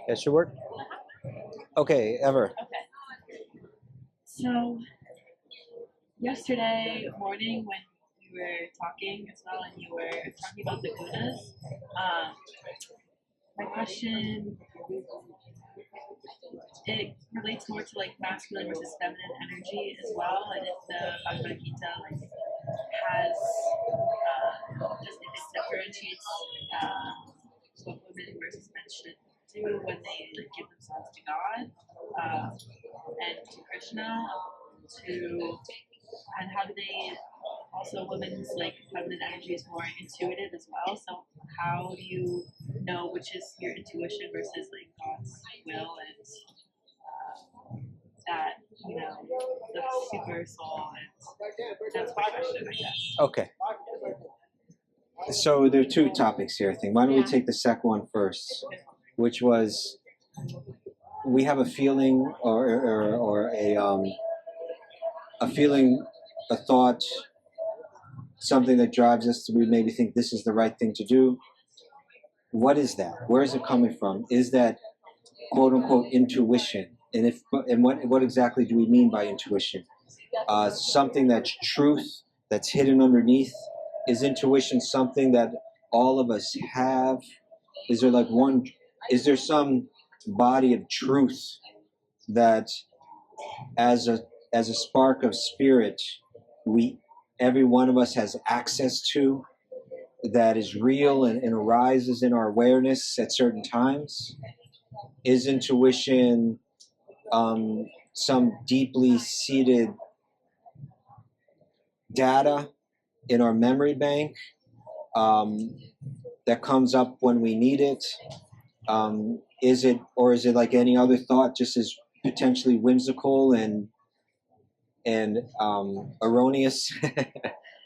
That should work? Okay, Ever. Okay. So, yesterday morning when we were talking as well and you were talking about the gunas, my question, it relates more to like masculine versus feminine energy as well, and if the Bhagavad Gita like has just if it differentiates what women versus men should do when they like give themselves to God and to Krishna, and how do they also women's like feminine energy is more intuitive as well. So how do you know which is your intuition versus like God's will and that the super soul, and that's my question, I guess. Okay. So there are two topics here, I think. Why don't we take the second one first, which was we have a feeling or a feeling, a thought, something that drives us to maybe think this is the right thing to do. What is that? Where is it coming from? Is that quote unquote intuition? And what exactly do we mean by intuition? Something that's truth, that's hidden underneath. Is intuition something that all of us have? Is there some body of truth that as a spark of spirit every one of us has access to, that is real and arises in our awareness at certain times? Is intuition some deeply seated data in our memory bank that comes up when we need it? Is it like any other thought, just as potentially whimsical and erroneous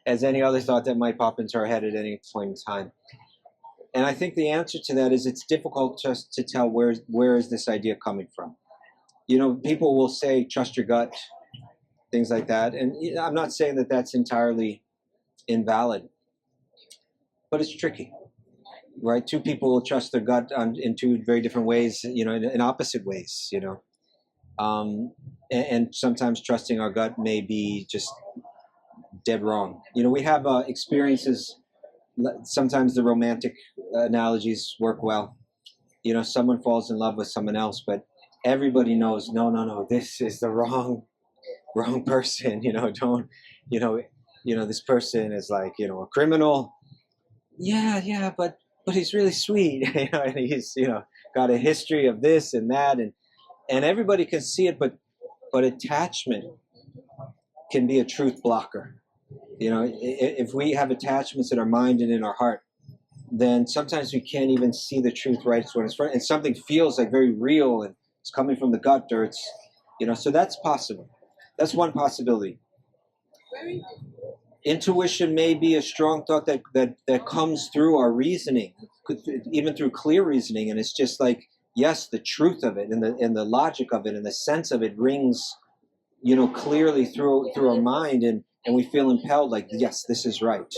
as any other thought that might pop into our head at any point in time? And I think the answer to that is it's difficult just to tell where is this idea coming from. People will say trust your gut, things like that, and I'm not saying that that's entirely invalid, but it's tricky, right? Two people will trust their gut in two very different ways, in opposite ways, and sometimes trusting our gut may be just dead wrong. We have experiences. Sometimes the romantic analogies work well. Someone falls in love with someone else, but everybody knows, no, this is the wrong person. Don't, this person is like, a criminal. Yeah, but he's really sweet. And he's, got a history of this and that, and everybody can see it, but attachment can be a truth blocker. If we have attachments in our mind and in our heart, then sometimes we can't even see the truth right when it's front, and something feels like very real and it's coming from the gut, or it's, so that's possible. That's one possibility. Intuition may be a strong thought that comes through our reasoning, even through clear reasoning, and it's just like, yes, the truth of it and the logic of it and the sense of it rings, clearly through our mind, and we feel impelled, like, yes, this is right.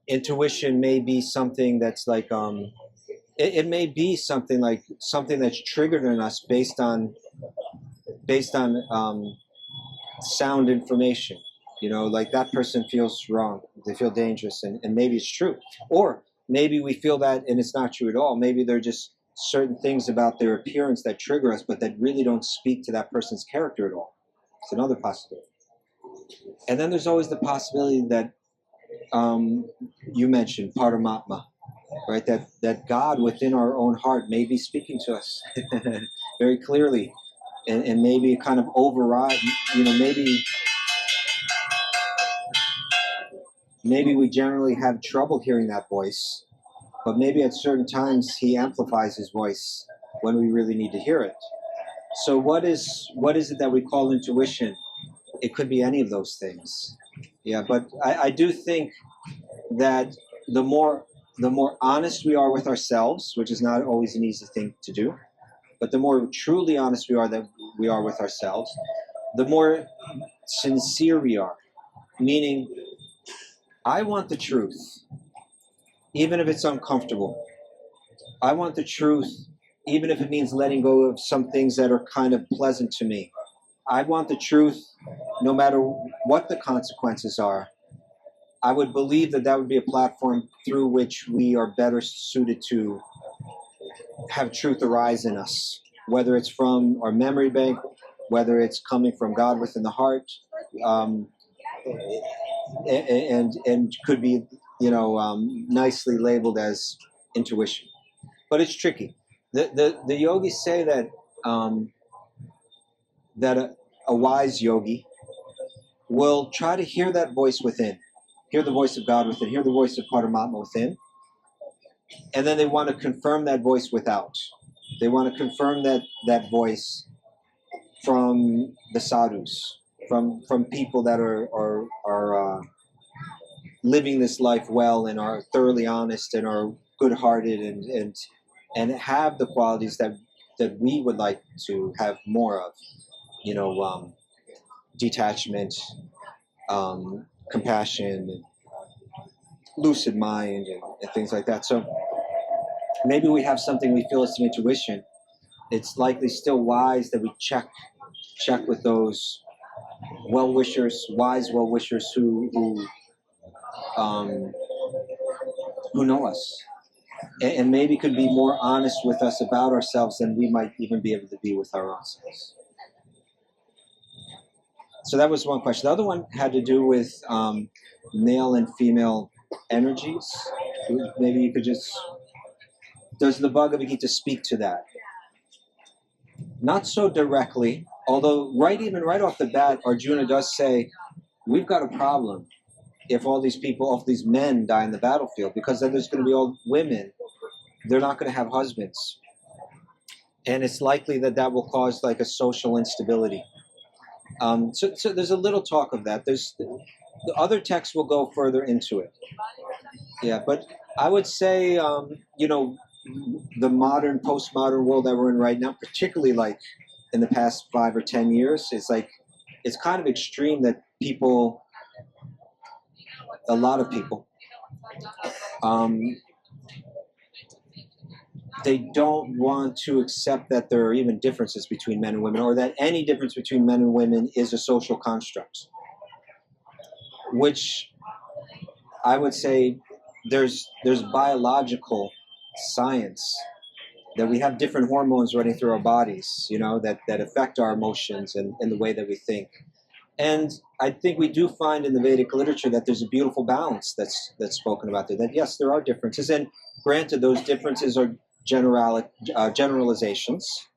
Intuition may be something that's like, it may be something that's triggered in us based on sound information. Like that person feels wrong, they feel dangerous, and maybe it's true. Or maybe we feel that and it's not true at all. Maybe they're just certain things about their appearance that trigger us, but that really don't speak to that person's character at all. It's another possibility. And then there's always the possibility that you mentioned, Paramatma, right? That God within our own heart may be speaking to us very clearly, and maybe kind of override, maybe we generally have trouble hearing that voice, but maybe at certain times he amplifies his voice when we really need to hear it. So what is it that we call intuition? It could be any of those things. Yeah, but I do think that the more honest we are with ourselves, which is not always an easy thing to do, but the more truly honest we are with ourselves, the more sincere we are. Meaning, I want the truth. even if it's uncomfortable. I want the truth, even if it means letting go of some things that are kind of pleasant to me. I want the truth no matter what the consequences are. I would believe that that would be a platform through which we are better suited to have truth arise in us, whether it's from our memory bank, whether it's coming from God within the heart, and could be, nicely labeled as intuition. But it's tricky. The yogis say that a wise yogi will try to hear that voice within, hear the voice of God within, hear the voice of Paramatma within, and then they want to confirm that voice without. They want to confirm that voice from the sadhus, from people that are living this life well and are thoroughly honest and are good-hearted and have the qualities that we would like to have more of. Detachment, compassion, lucid mind, and things like that. So maybe we have something we feel it's an intuition. It's likely still wise that we check with those well-wishers, wise well-wishers who know us, and maybe could be more honest with us about ourselves than we might even be able to be with our own selves. So that was one question. The other one had to do with male and female energies. Maybe you could just... Does the Bhagavad Gita speak to that? Not so directly, although right off the bat, Arjuna does say, we've got a problem if all these men die in the battlefield, because then there's going to be all women. They're not going to have husbands. And it's likely that will cause like a social instability. So there's a little talk of that. The other texts will go further into it. Yeah, but I would say, the modern, postmodern world that we're in right now, particularly like in the past 5 or 10 years, it's kind of extreme that a lot of people, they don't want to accept that there are even differences between men and women, or that any difference between men and women is a social construct, which I would say there's biological science that we have different hormones running through our bodies, that affect our emotions and the way that we think. And I think we do find in the Vedic literature that there's a beautiful balance that's spoken about there, that yes, there are differences. And granted, those differences are generalizations.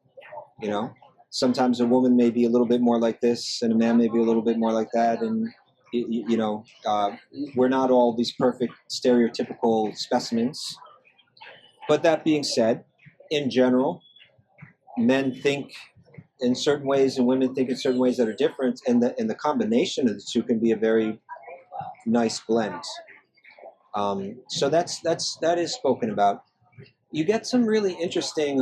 Sometimes a woman may be a little bit more like this and a man may be a little bit more like that. And, we're not all these perfect stereotypical specimens. But that being said, in general, men think in certain ways and women think in certain ways that are different, and the combination of the two can be a very nice blend. So that is spoken about. You get some really interesting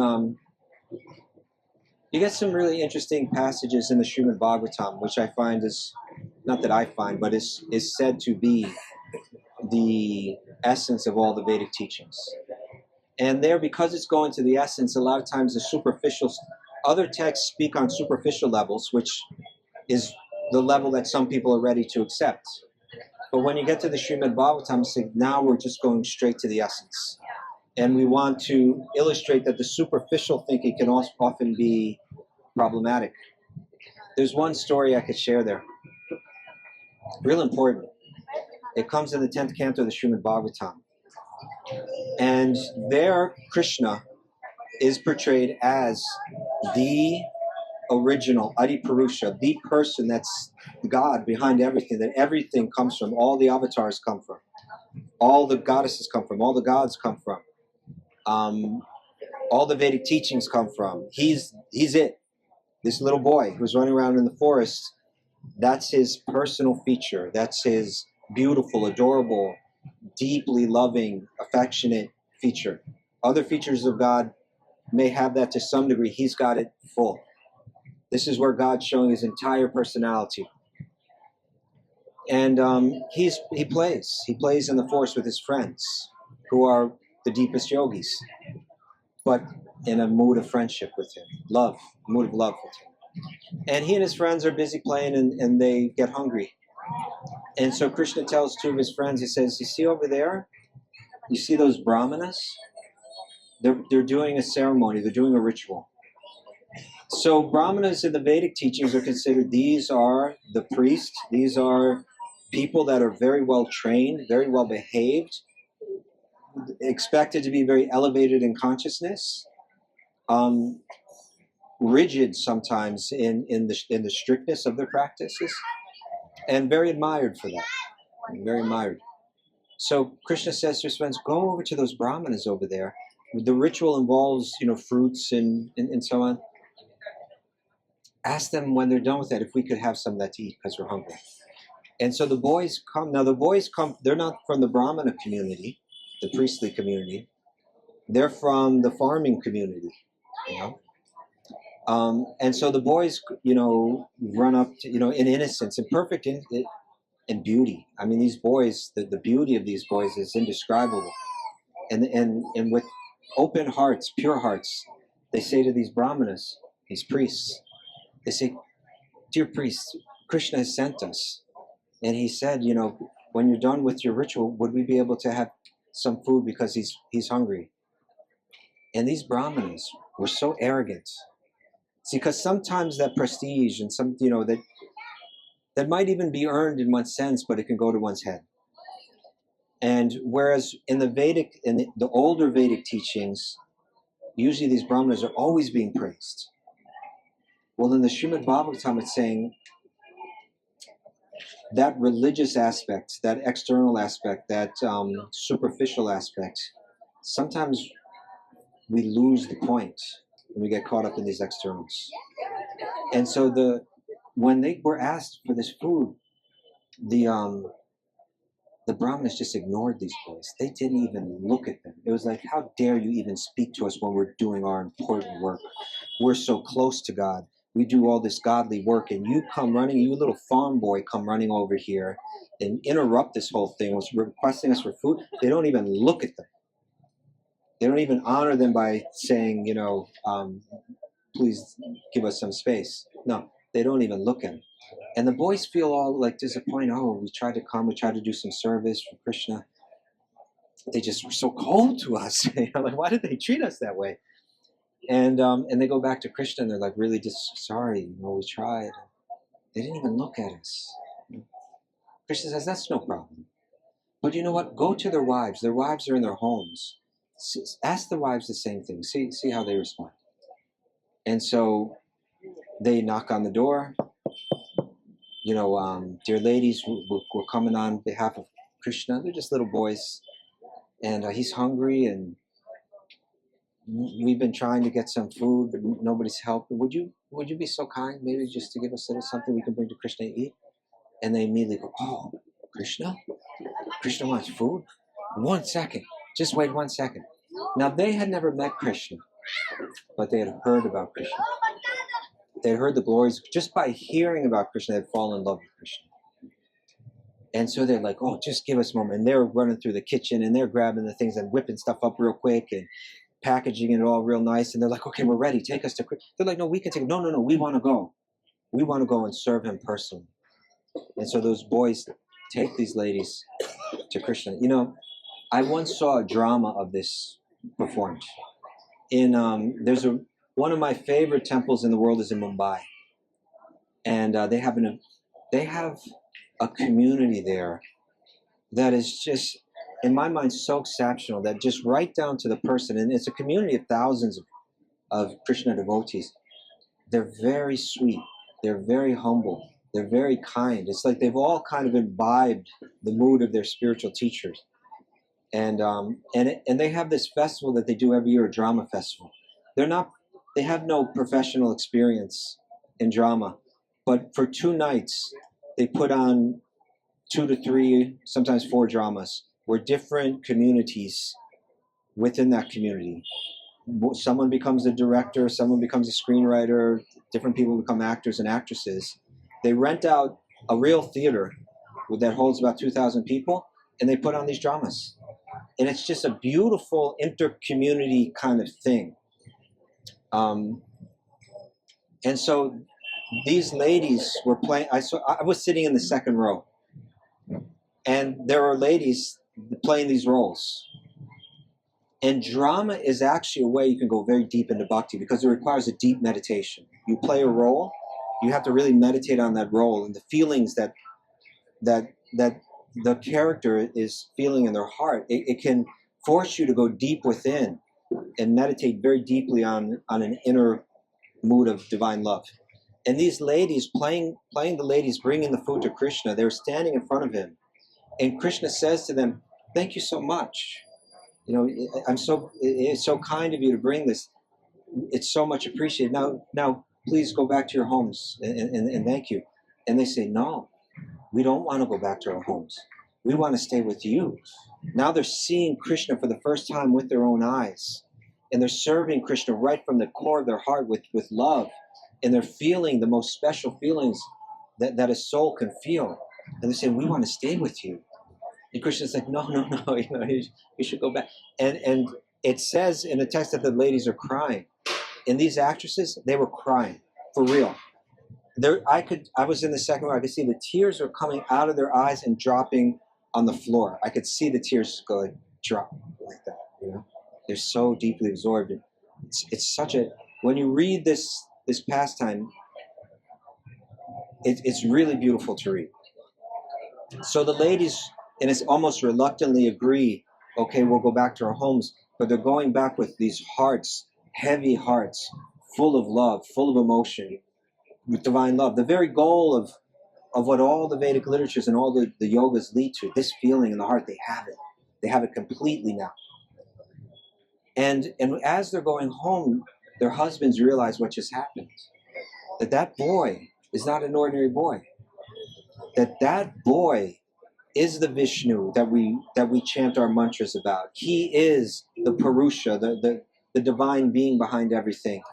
passages in the Srimad Bhagavatam, which I find is, not that I find, but is said to be the essence of all the Vedic teachings. And there, because it's going to the essence, a lot of times the superficial, other texts speak on superficial levels, which is the level that some people are ready to accept. But when you get to the Srimad Bhagavatam, it's like, now we're just going straight to the essence. And we want to illustrate that the superficial thinking can also often be problematic. There's one story I could share there. Real important. It comes in the 10th canto of the Srimad Bhagavatam. And there, Krishna is portrayed as the original, Adi Purusha, the person that's God behind everything, that everything comes from, all the avatars come from, all the goddesses come from, all the gods come from, all the Vedic teachings come from. He's it. This little boy who's running around in the forest, that's his personal feature. That's his beautiful, adorable, deeply loving, affectionate feature. Other features of God may have that to some degree. He's got it full. This is where God's showing his entire personality. And he plays in the forest with his friends. who are the deepest yogis, but in a mood of friendship with him, love, mood of love with him. And he and his friends are busy playing, and they get hungry. And so Krishna tells two of his friends, he says, you see over there, you see those brahmanas? They're doing a ceremony, they're doing a ritual. So brahmanas in the Vedic teachings are considered, these are the priests, these are people that are very well trained, very well behaved, expected to be very elevated in consciousness, rigid sometimes in the strictness of their practices, and very admired for that, very admired. So Krishna says to his friends, go over to those brahmanas over there. The ritual involves, fruits and so on. Ask them when they're done with that if we could have some of that to eat because we're hungry. And so the boys come. Now the boys come, they're not from the Brahmana community, the priestly community. They're from the farming community, And so the boys, run up to, in innocence and perfect in beauty. I mean, these boys, the beauty of these boys is indescribable. And with open hearts, pure hearts, they say to these brahmanas, these priests, they say, dear priests, Krishna has sent us. And he said, when you're done with your ritual, would we be able to have some food because he's hungry? And these brahmanas were so arrogant. See, because sometimes that prestige and some, that might even be earned in one sense, but it can go to one's head. And whereas in the older Vedic teachings, usually these brahmanas are always being praised. Well, in the Srimad Bhagavatam, it's saying that religious aspect, that external aspect, that superficial aspect, sometimes we lose the point when we get caught up in these externals. And so when they were asked for this food, the brahmanas just ignored these boys. They didn't even look at them. It was like, how dare you even speak to us when we're doing our important work? We're so close to God. We do all this godly work, and you come running, you little farm boy come running over here and interrupt this whole thing, was requesting us for food. They don't even look at them. They don't even honor them by saying, please give us some space. No, they don't even look at them. And the boys feel all like disappointed. Oh, we tried to come, we tried to do some service for Krishna. They just were so cold to us. Like, why did they treat us that way? And they go back to Krishna and they're like, really just sorry, we tried. They didn't even look at us. Krishna says, that's no problem. But you know what? Go to their wives. Their wives are in their homes. Ask the wives the same thing. See how they respond. And so they knock on the door. Dear ladies, we're coming on behalf of Krishna. They're just little boys. And he's hungry, and we've been trying to get some food, but nobody's helping. Would you be so kind, maybe just to give us a little something we can bring to Krishna to eat? And they immediately go, oh, Krishna? Krishna wants food? 1 second. Just wait 1 second. Now, they had never met Krishna, but they had heard about Krishna. They had heard the glories. Just by hearing about Krishna, they had fallen in love with Krishna. And so they're like, oh, just give us a moment. And they're running through the kitchen, and they're grabbing the things and whipping stuff up real quick and packaging it all real nice. And they're like, okay, we're ready. Take us to Krishna. They're like, no, we can take it. No, we want to go. We want to go and serve him personally. And so those boys take these ladies to Krishna. I once saw a drama of this performed. There's one of my favorite temples in the world is in Mumbai. And they have a community there that is just, in my mind, so exceptional, that just right down to the person, and it's a community of thousands of Krishna devotees. They're very sweet. They're very humble. They're very kind. It's like they've all kind of imbibed the mood of their spiritual teachers. And they have this festival that they do every year, a drama festival. They have no professional experience in drama, but for 2 nights, they put on 2 to 3, sometimes 4 dramas, where different communities within that community, someone becomes a director, someone becomes a screenwriter, different people become actors and actresses. They rent out a real theater that holds about 2,000 people, and they put on these dramas. And it's just a beautiful inter-community kind of thing. And so these ladies were playing. I was sitting in the second row, and there were ladies playing these roles. And drama is actually a way you can go very deep into bhakti, because it requires a deep meditation. You play a role, you have to really meditate on that role and the feelings that the character is feeling in their heart. It can force you to go deep within and meditate very deeply on an inner mood of divine love. And these ladies playing the ladies, bringing the food to Krishna, they were standing in front of him, and Krishna says to them, "Thank you so much. You know, it's so kind of you to bring this. It's so much appreciated. Now, please go back to your homes and thank you." And they say, "No, we don't want to go back to our homes. We want to stay with you." Now they're seeing Krishna for the first time with their own eyes, and they're serving Krishna right from the core of their heart with love, and they're feeling the most special feelings that a soul can feel. And they say, "We want to stay with you." And Krishna's like, no, you should go back. And it says in the text that the ladies are crying. And these actresses, they were crying, for real. I was in the second row, I could see the tears were coming out of their eyes and dropping on the floor. I could see the tears go drop like that, you know? They're so deeply absorbed. It's such a, when you read this pastime, it's really beautiful to read. So the ladies, and it's almost reluctantly agree, okay, we'll go back to our homes, but they're going back with these hearts, heavy hearts, full of love, full of emotion, with divine love. The very goal of what all the Vedic literatures and all the yogas lead to, this feeling in the heart, they have it. They have it completely now. And as they're going home, their husbands realize what just happened. That boy is not an ordinary boy. That boy is the Vishnu that we chant our mantras about. He is the Purusha, the divine being behind everything.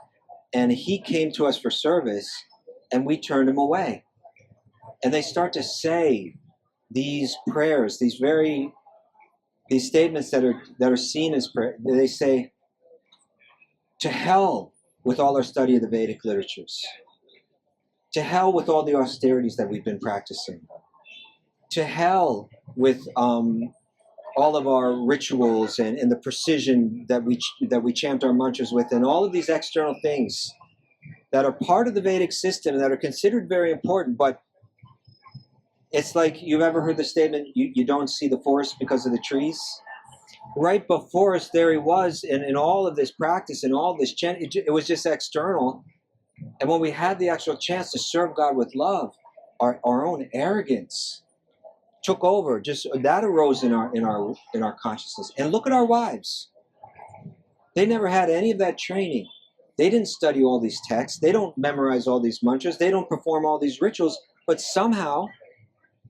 And he came to us for service, and we turned him away. And they start to say these prayers, these statements that are seen as prayer. They say, "To hell with all our study of the Vedic literatures. To hell with all the austerities that we've been practicing. To hell with all of our rituals and the precision that we chant our mantras with, and all of these external things that are part of the Vedic system and that are considered very important." But it's like, you've ever heard the statement, you don't see the forest because of the trees? Right before us, there he was in all of this practice and all this chant. It was just external. And when we had the actual chance to serve God with love, our own arrogance took over. Just that arose in our consciousness. And look at our wives. They never had any of that training. They didn't study all these texts. They don't memorize all these mantras. They don't perform all these rituals. But somehow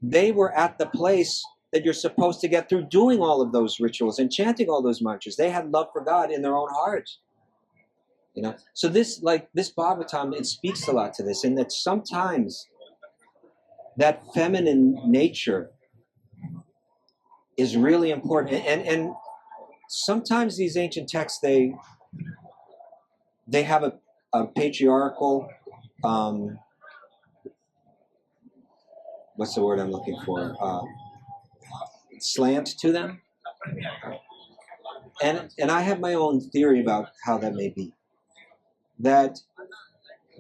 they were at the place that you're supposed to get through doing all of those rituals and chanting all those mantras. They had love for God in their own heart. You know, so this Bhagavatam, it speaks a lot to this, and that sometimes that feminine nature is really important. And sometimes these ancient texts, they have a patriarchal, what's the word I'm looking for? Slant to them. And I have my own theory about how that may be. That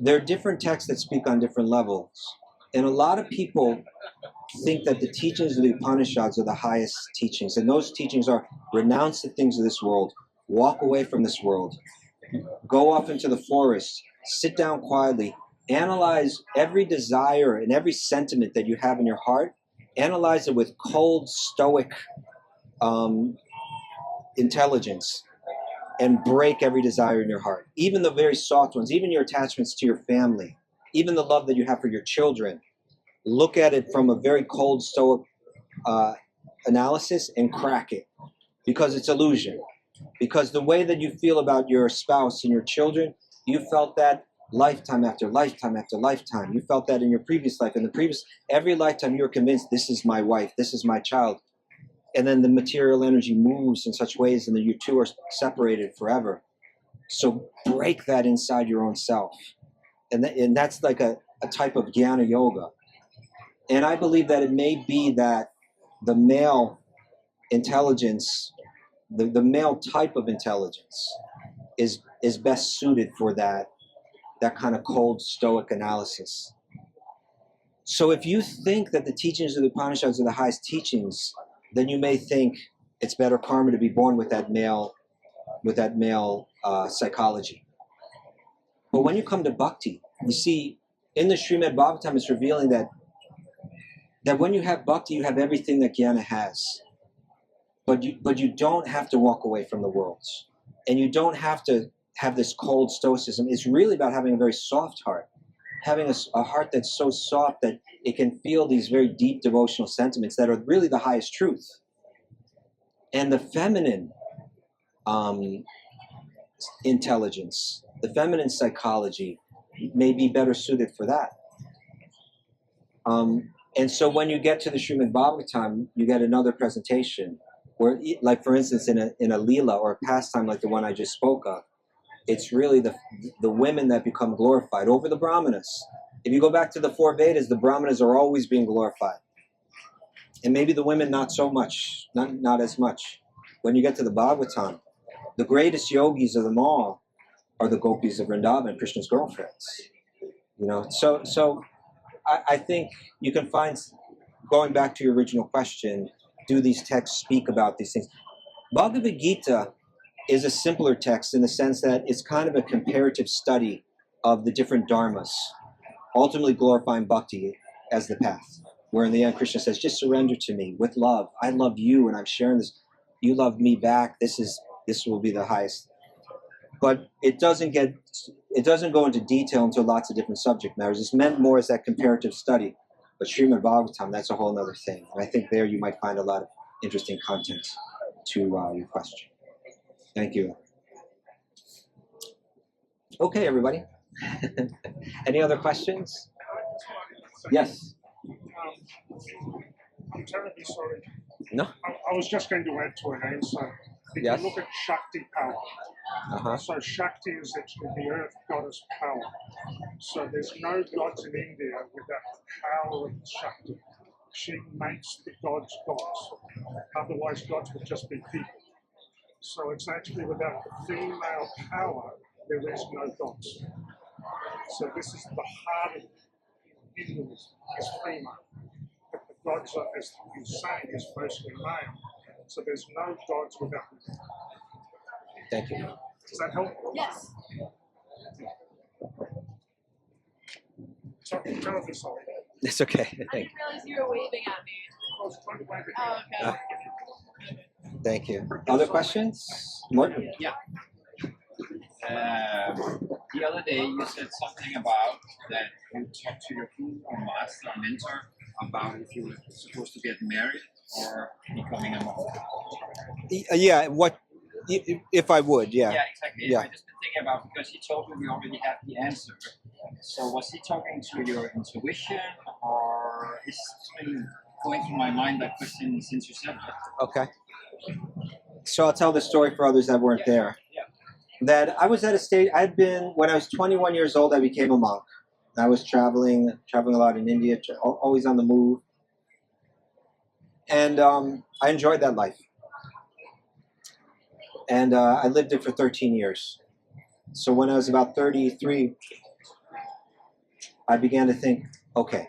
there are different texts that speak on different levels. And a lot of people think that the teachings of the Upanishads are the highest teachings. And those teachings are: renounce the things of this world, walk away from this world, go off into the forest, sit down quietly, analyze every desire and every sentiment that you have in your heart, analyze it with cold, stoic intelligence, and break every desire in your heart, even the very soft ones, even your attachments to your family, even the love that you have for your children. Look at it from a very cold, stoic analysis and crack it, because it's illusion. Because the way that you feel about your spouse and your children, you felt that lifetime after lifetime after lifetime. You felt that in your previous life. In every lifetime, you were convinced, this is my wife, this is my child. and then the material energy moves in such ways, and then you two are separated forever. So break that inside your own self, and that's like a type of jnana yoga. And I believe that it may be that the male intelligence, the male type of intelligence, is best suited for that kind of cold stoic analysis. So if you think that the teachings of the Upanishads are the highest teachings, then you may think it's better karma to be born with that male psychology. But when you come to bhakti, you see in the Srimad Bhagavatam it's revealing that when you have bhakti, you have everything that jnana has. But you don't have to walk away from the worlds. And you don't have to have this cold stoicism. It's really about having a very soft heart. Having a heart that's so soft that it can feel these very deep devotional sentiments that are really the highest truth. And the feminine intelligence, the feminine psychology may be better suited for that. And so when you get to the Srimad Bhagavatam, you get another presentation where, like for instance, in a Leela or a pastime like the one I just spoke of, it's really the women that become glorified over the Brahmanas. If you go back to the four Vedas, the Brahmanas are always being glorified. And maybe the women not so much, not as much. When you get to the Bhagavatam, the greatest yogis of them all are the gopis of Vrindavan, Krishna's girlfriends. You know, so I think you can find, going back to your original question, do these texts speak about these things? Bhagavad Gita is a simpler text in the sense that it's kind of a comparative study of the different dharmas, ultimately glorifying bhakti as the path, where in the end Krishna says, just surrender to me with love. I love you and I'm sharing this. You love me back. This will be the highest. But it doesn't go into detail into lots of different subject matters. It's meant more as that comparative study. But Srimad Bhagavatam, that's a whole other thing. And I think there you might find a lot of interesting content to your question. Thank you. Okay, everybody. Any other questions? Yes. I'm terribly sorry. No. I was just going to add to an answer. If Yes. you look at Shakti power, so Shakti is actually the earth goddess power. So there's no gods in India without the power of Shakti. She makes the gods gods. Otherwise, gods would just be people. So it's actually without the female power, there is no gods. So this is the heart of Hinduism, is female. But the gods are, as you say, is mostly male. So there's no gods without women. Thank you. Does that help? Yes. Sorry, terribly sorry. It's okay. I didn't realize you were waving at me. I was trying to wave it. Oh, okay. Thank you. Other questions? Morton? Yeah. The other day you said something about that you talked to your guru or master or mentor about if you were supposed to get married or becoming a monk. Yeah. What if I would? Yeah. Yeah, exactly. Yeah. I just been thinking about, because he told me we already have the answer. So was he talking to your intuition, or is been going through my mind that question since you said that? Okay. So I'll tell the story for others that weren't there. Yeah. That I was at a stage, when I was 21 years old, I became a monk. I was traveling a lot in India, always on the move. And I enjoyed that life. And I lived it for 13 years. So when I was about 33, I began to think, okay,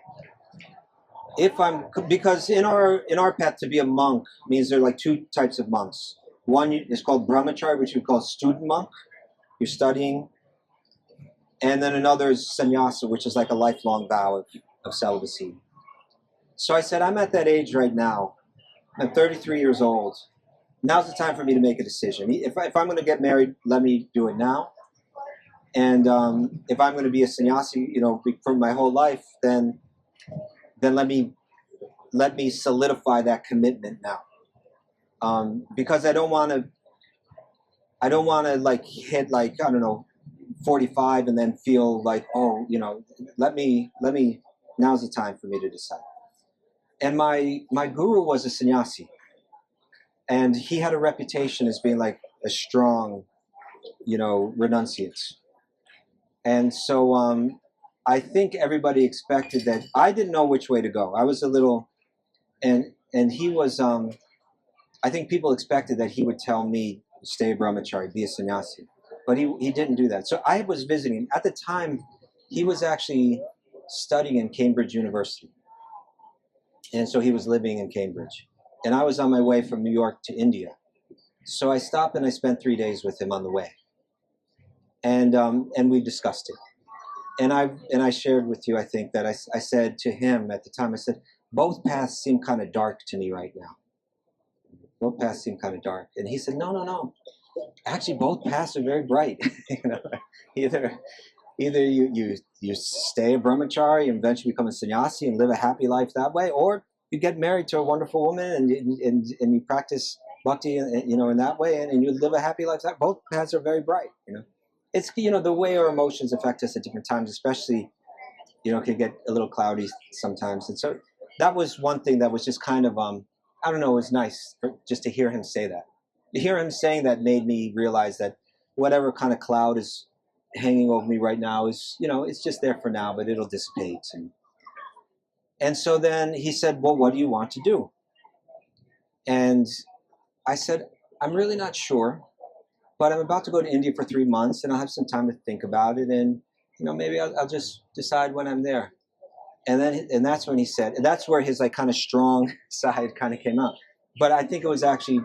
because in our path to be a monk means there are like two types of monks. One is called brahmachari, which we call student monk. You're studying. And then another is sannyasa, which is like a lifelong vow of celibacy. So I said, I'm at that age right now. I'm 33 years old. Now's the time for me to make a decision. If I'm going to get married, let me do it now. And if I'm going to be a sannyasi, for my whole life, then let me solidify that commitment now. Because I don't want to like hit like, I don't know, 45 and then feel like, let me, now's the time for me to decide. And my guru was a sannyasi. And he had a reputation as being like a strong, renunciate. And so I think everybody expected that. I didn't know which way to go. I was a little, and he was, I think people expected that he would tell me, stay a brahmachari, be a sannyasi. But he didn't do that. So I was visiting. At the time, he was actually studying in Cambridge University. And so he was living in Cambridge. And I was on my way from New York to India. So I stopped and I spent 3 days with him on the way. And we discussed it. And I shared with you, I think, that I said to him at the time, I said, both paths seem kind of dark to me right now. Both paths seem kind of dark. And he said, no. Actually, both paths are very bright. Either you stay a brahmachari and eventually become a sannyasi and live a happy life that way, or you get married to a wonderful woman and you practice bhakti, in that way, and you live a happy life. Both paths are very bright. It's the way our emotions affect us at different times, especially can get a little cloudy sometimes. And so that was one thing that was just kind of I don't know, it was nice just to hear him say that. To hear him saying that made me realize that whatever kind of cloud is hanging over me right now is, it's just there for now, but it'll dissipate. And so then he said, well, what do you want to do? And I said, I'm really not sure, but I'm about to go to India for 3 months and I'll have some time to think about it. And, maybe I'll just decide when I'm there. And that's when he said, and that's where his kind of strong side kind of came out. But I think it was actually,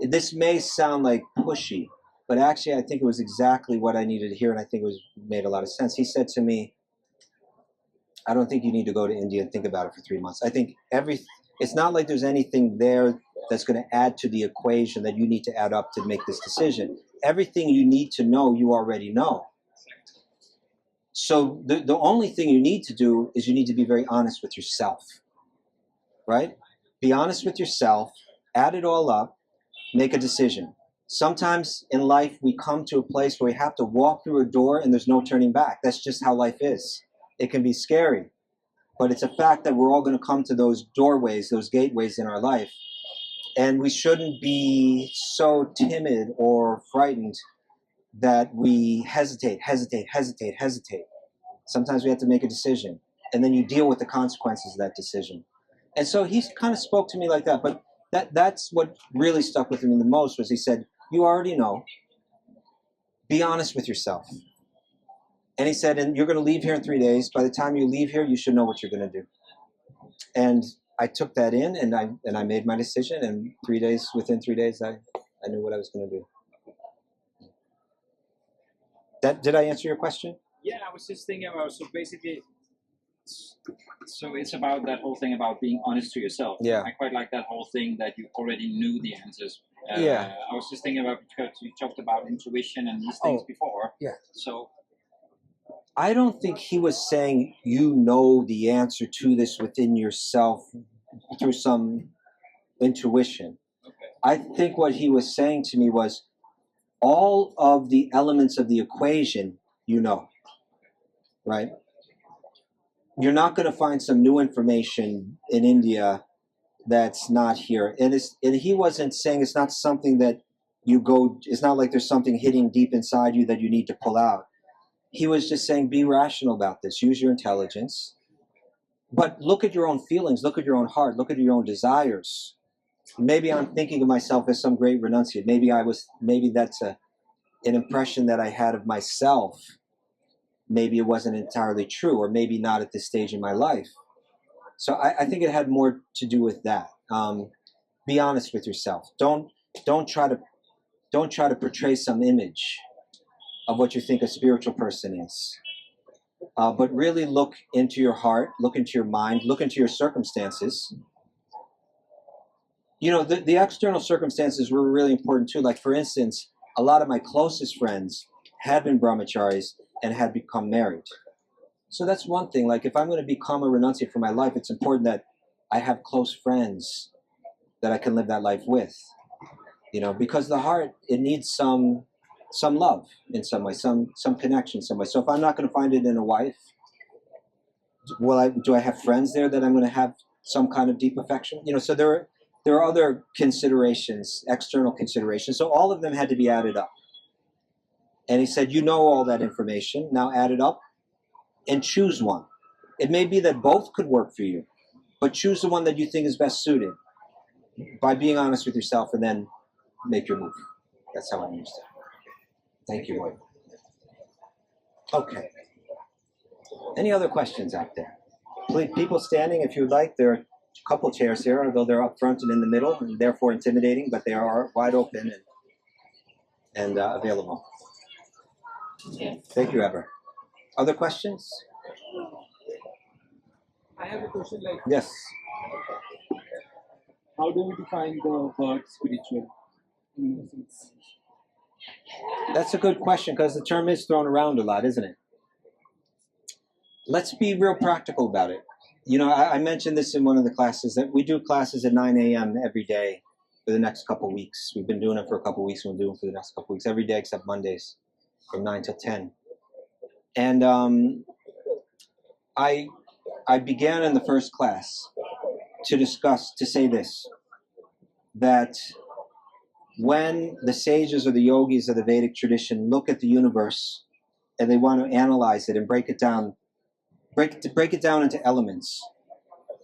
this may sound like pushy, but actually I think it was exactly what I needed to hear, and I think it made a lot of sense. He said to me, I don't think you need to go to India and think about it for 3 months. I think it's not like there's anything there that's going to add to the equation that you need to add up to make this decision. Everything you need to know, you already know. So the only thing you need to do is you need to be very honest with yourself, right? Be honest with yourself, add it all up, make a decision. Sometimes in life we come to a place where we have to walk through a door and there's no turning back. That's just how life is. It can be scary, but it's a fact that we're all going to come to those doorways, those gateways in our life. And we shouldn't be so timid or frightened that we hesitate. Sometimes we have to make a decision, and then you deal with the consequences of that decision. And so he kind of spoke to me like that, but that's what really stuck with me the most was he said, you already know, be honest with yourself. And he said, and you're going to leave here in 3 days. By the time you leave here, you should know what you're going to do. And I took that in, and I made my decision, and within 3 days, I knew what I was going to do. Did I answer your question? Yeah, I was just thinking about, so basically, so it's about that whole thing about being honest to yourself. Yeah. I quite like that whole thing that you already knew the answers. Yeah. I was just thinking about, because you talked about intuition and these things before. Yeah. So I don't think he was saying you know the answer to this within yourself through some intuition. Okay. I think what he was saying to me was all of the elements of the equation you know, right? You're not going to find some new information in India that's not here. And he wasn't saying it's not something that it's not like there's something hidden deep inside you that you need to pull out. He was just saying, be rational about this. Use your intelligence. But look at your own feelings. Look at your own heart. Look at your own desires. Maybe I'm thinking of myself as some great renunciate. Maybe that's an impression that I had of myself. Maybe it wasn't entirely true, or maybe not at this stage in my life. So I think it had more to do with that. Be honest with yourself. Don't try to portray some image of what you think a spiritual person is. But really look into your heart, look into your mind, look into your circumstances. The external circumstances were really important too. Like, for instance, a lot of my closest friends had been brahmacharis and had become married. So that's one thing. Like, if I'm going to become a renunciate for my life, it's important that I have close friends that I can live that life with. Because the heart, it needs some love in some way, some connection some way. So if I'm not going to find it in a wife, do I have friends there that I'm going to have some kind of deep affection? So there there are other considerations, external considerations. So all of them had to be added up. And he said, you know all that information. Now add it up and choose one. It may be that both could work for you, but choose the one that you think is best suited by being honest with yourself, and then make your move. That's how I used it. Thank you, Lloyd. Okay. Any other questions out there? Please, people standing, if you would like. There are a couple chairs here, although they're up front and in the middle, and therefore intimidating, but they are wide open and available. Thank you, Ever. Other questions? I have a question like, Yes. how do we define the word spiritual in a sense? That's a good question, because the term is thrown around a lot, isn't it? Let's be real practical about it. You know, I mentioned this in one of the classes, that we do classes at 9 a.m. every day for the next couple of weeks. We've been doing it for a couple of weeks, and we'll do it for the next couple of weeks, every day except Mondays, from 9 till 10. And I began in the first class to say this, that when the sages or the yogis of the Vedic tradition look at the universe and they want to analyze it and break it down into elements,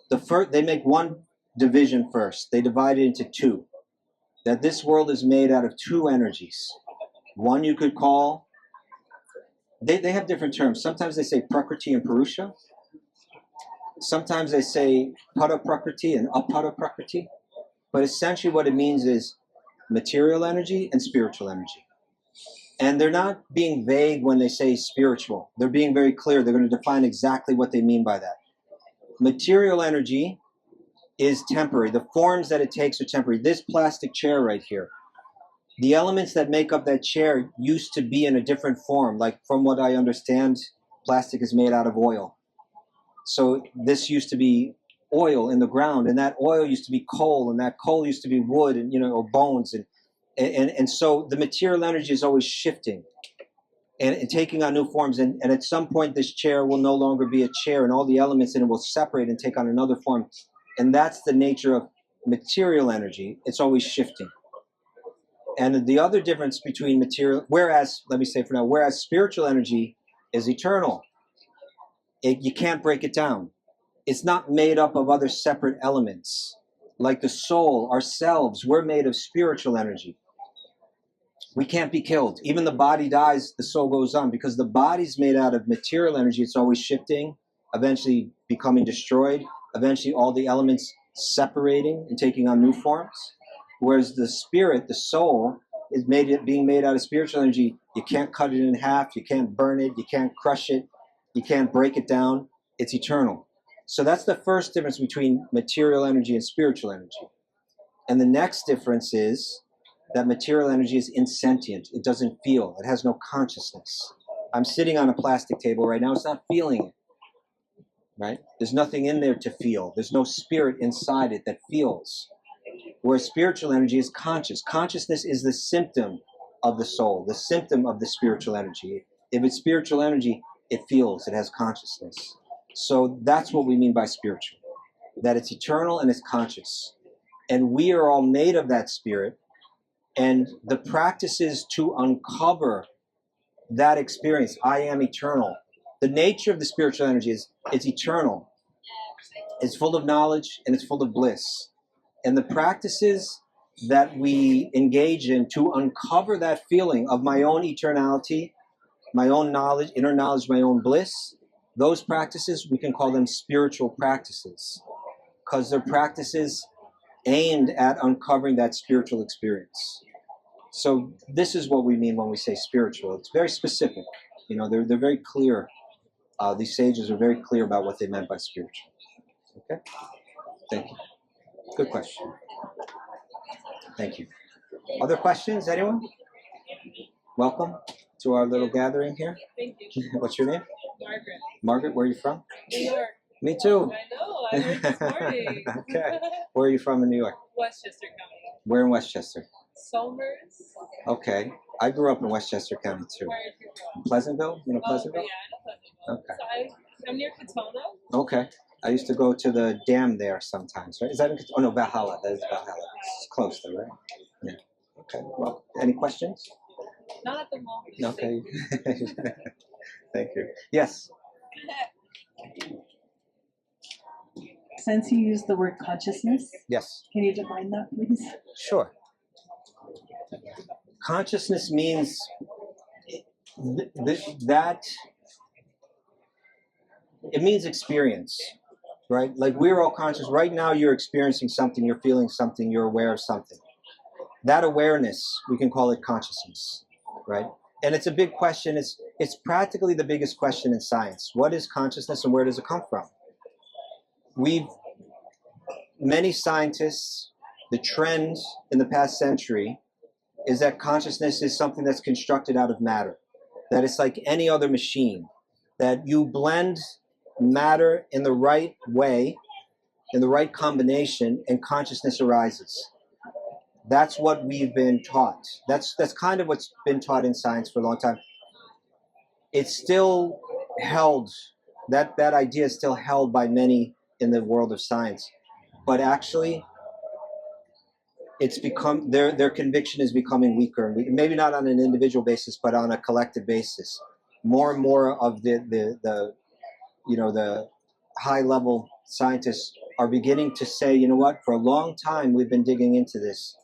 they make one division first. They divide it into two. That this world is made out of two energies. One you could call, they have different terms. Sometimes they say Prakriti and Purusha. Sometimes they say Pada Prakriti and Apada Prakriti. But essentially what it means is material energy and spiritual energy. And they're not being vague when they say spiritual. They're being very clear. They're going to define exactly what they mean by that. Material energy is temporary. The forms that it takes are temporary. This plastic chair right here, the elements that make up that chair used to be in a different form. Like, from what I understand, plastic is made out of oil. So this used to be oil in the ground, and that oil used to be coal, and that coal used to be wood, and or bones, and so the material energy is always shifting and taking on new forms, and at some point this chair will no longer be a chair, and all the elements in it will separate and take on another form. And that's the nature of material energy. It's always shifting. And the other difference between material, whereas spiritual energy is eternal. You can't break it down. It's not made up of other separate elements. Like the soul, ourselves, we're made of spiritual energy. We can't be killed. Even the body dies, the soul goes on, because the body's made out of material energy. It's always shifting, eventually becoming destroyed, eventually all the elements separating and taking on new forms. Whereas the spirit, the soul, is being made out of spiritual energy. You can't cut it in half, you can't burn it, you can't crush it, you can't break it down. It's eternal. So that's the first difference between material energy and spiritual energy. And the next difference is that material energy is insentient. It doesn't feel. It has no consciousness. I'm sitting on a plastic table right now. It's not feeling it. Right? There's nothing in there to feel. There's no spirit inside it that feels. Whereas spiritual energy is conscious. Consciousness is the symptom of the soul, the symptom of the spiritual energy. If it's spiritual energy, it feels. It has consciousness. So that's what we mean by spiritual. That it's eternal and it's conscious. And we are all made of that spirit. And the practices to uncover that experience, I am eternal. The nature of the spiritual energy is it's eternal. It's full of knowledge and it's full of bliss. And the practices that we engage in to uncover that feeling of my own eternality, my own knowledge, inner knowledge, my own bliss, those practices, we can call them spiritual practices, because they're practices aimed at uncovering that spiritual experience. So this is what we mean when we say spiritual. It's very specific. They're very clear. These sages are very clear about what they meant by spiritual. Okay? Thank you. Good question. Thank you. Other questions, anyone? Welcome to our little gathering here. Thank you. What's your name? Margaret. Margaret, where are you from? New York. Me too. I know. I heard this morning. Okay. Where are you from in New York? Westchester County. Where in Westchester? Somers. Okay. I grew up in Westchester County too. Where are you from? Pleasantville? You know Pleasantville? Yeah, I know Pleasantville. Okay. So I'm near Katona. Okay. I used to go to the dam there sometimes, right? Is that oh no, Valhalla. That is Valhalla. It's close though, right? Yeah. Okay. Well, any questions? Not at the moment. Okay. Thank you. Yes. Since you used the word consciousness, Yes. can you define that, please? Sure. Consciousness means that it means experience, right? Like we're all conscious. Right now you're experiencing something, you're feeling something, you're aware of something. That awareness, we can call it consciousness, right? And it's a big question. It's practically the biggest question in science. What is consciousness and where does it come from? Many scientists, the trend in the past century is that consciousness is something that's constructed out of matter, that it's like any other machine, that you blend matter in the right way, in the right combination, and consciousness arises. That's what we've been taught. That's kind of what's been taught in science for a long time. It's still held, that idea is still held by many in the world of science. But actually, it's become, their conviction is becoming weaker. Maybe not on an individual basis, but on a collective basis. More and more of the high level scientists are beginning to say, you know what, for a long time we've been digging into this,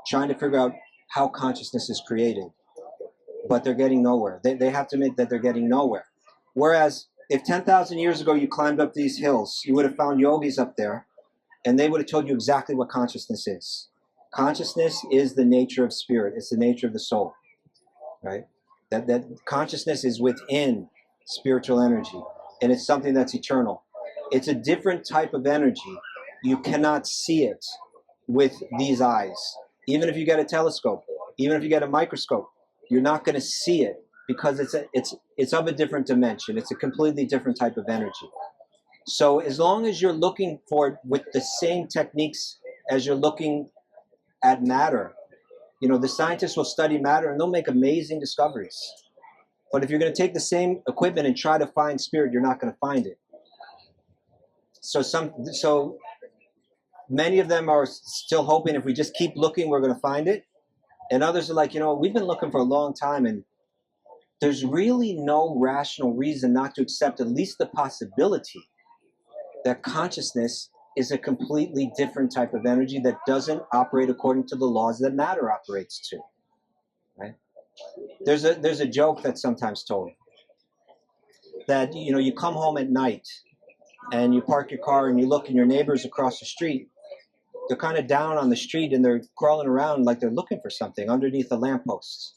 trying to figure out how consciousness is created. But they're getting nowhere. They have to admit that they're getting nowhere. Whereas if 10,000 years ago you climbed up these hills, you would have found yogis up there, and they would have told you exactly what consciousness is. Consciousness is the nature of spirit. It's the nature of the soul, right? That consciousness is within spiritual energy, and it's something that's eternal. It's a different type of energy. You cannot see it with these eyes. Even if you get a telescope, even if you get a microscope, you're not going to see it because it's of a different dimension. It's a completely different type of energy. So as long as you're looking for it with the same techniques as you're looking at matter, the scientists will study matter and they'll make amazing discoveries. But if you're going to take the same equipment and try to find spirit, you're not going to find it. So many of them are still hoping if we just keep looking, we're going to find it. And others are like, we've been looking for a long time and there's really no rational reason not to accept at least the possibility that consciousness is a completely different type of energy that doesn't operate according to the laws that matter operates to, right? There's a joke that's sometimes told that, you come home at night and you park your car and you look and your neighbors across the street, they're kind of down on the street and they're crawling around like they're looking for something underneath a lamppost.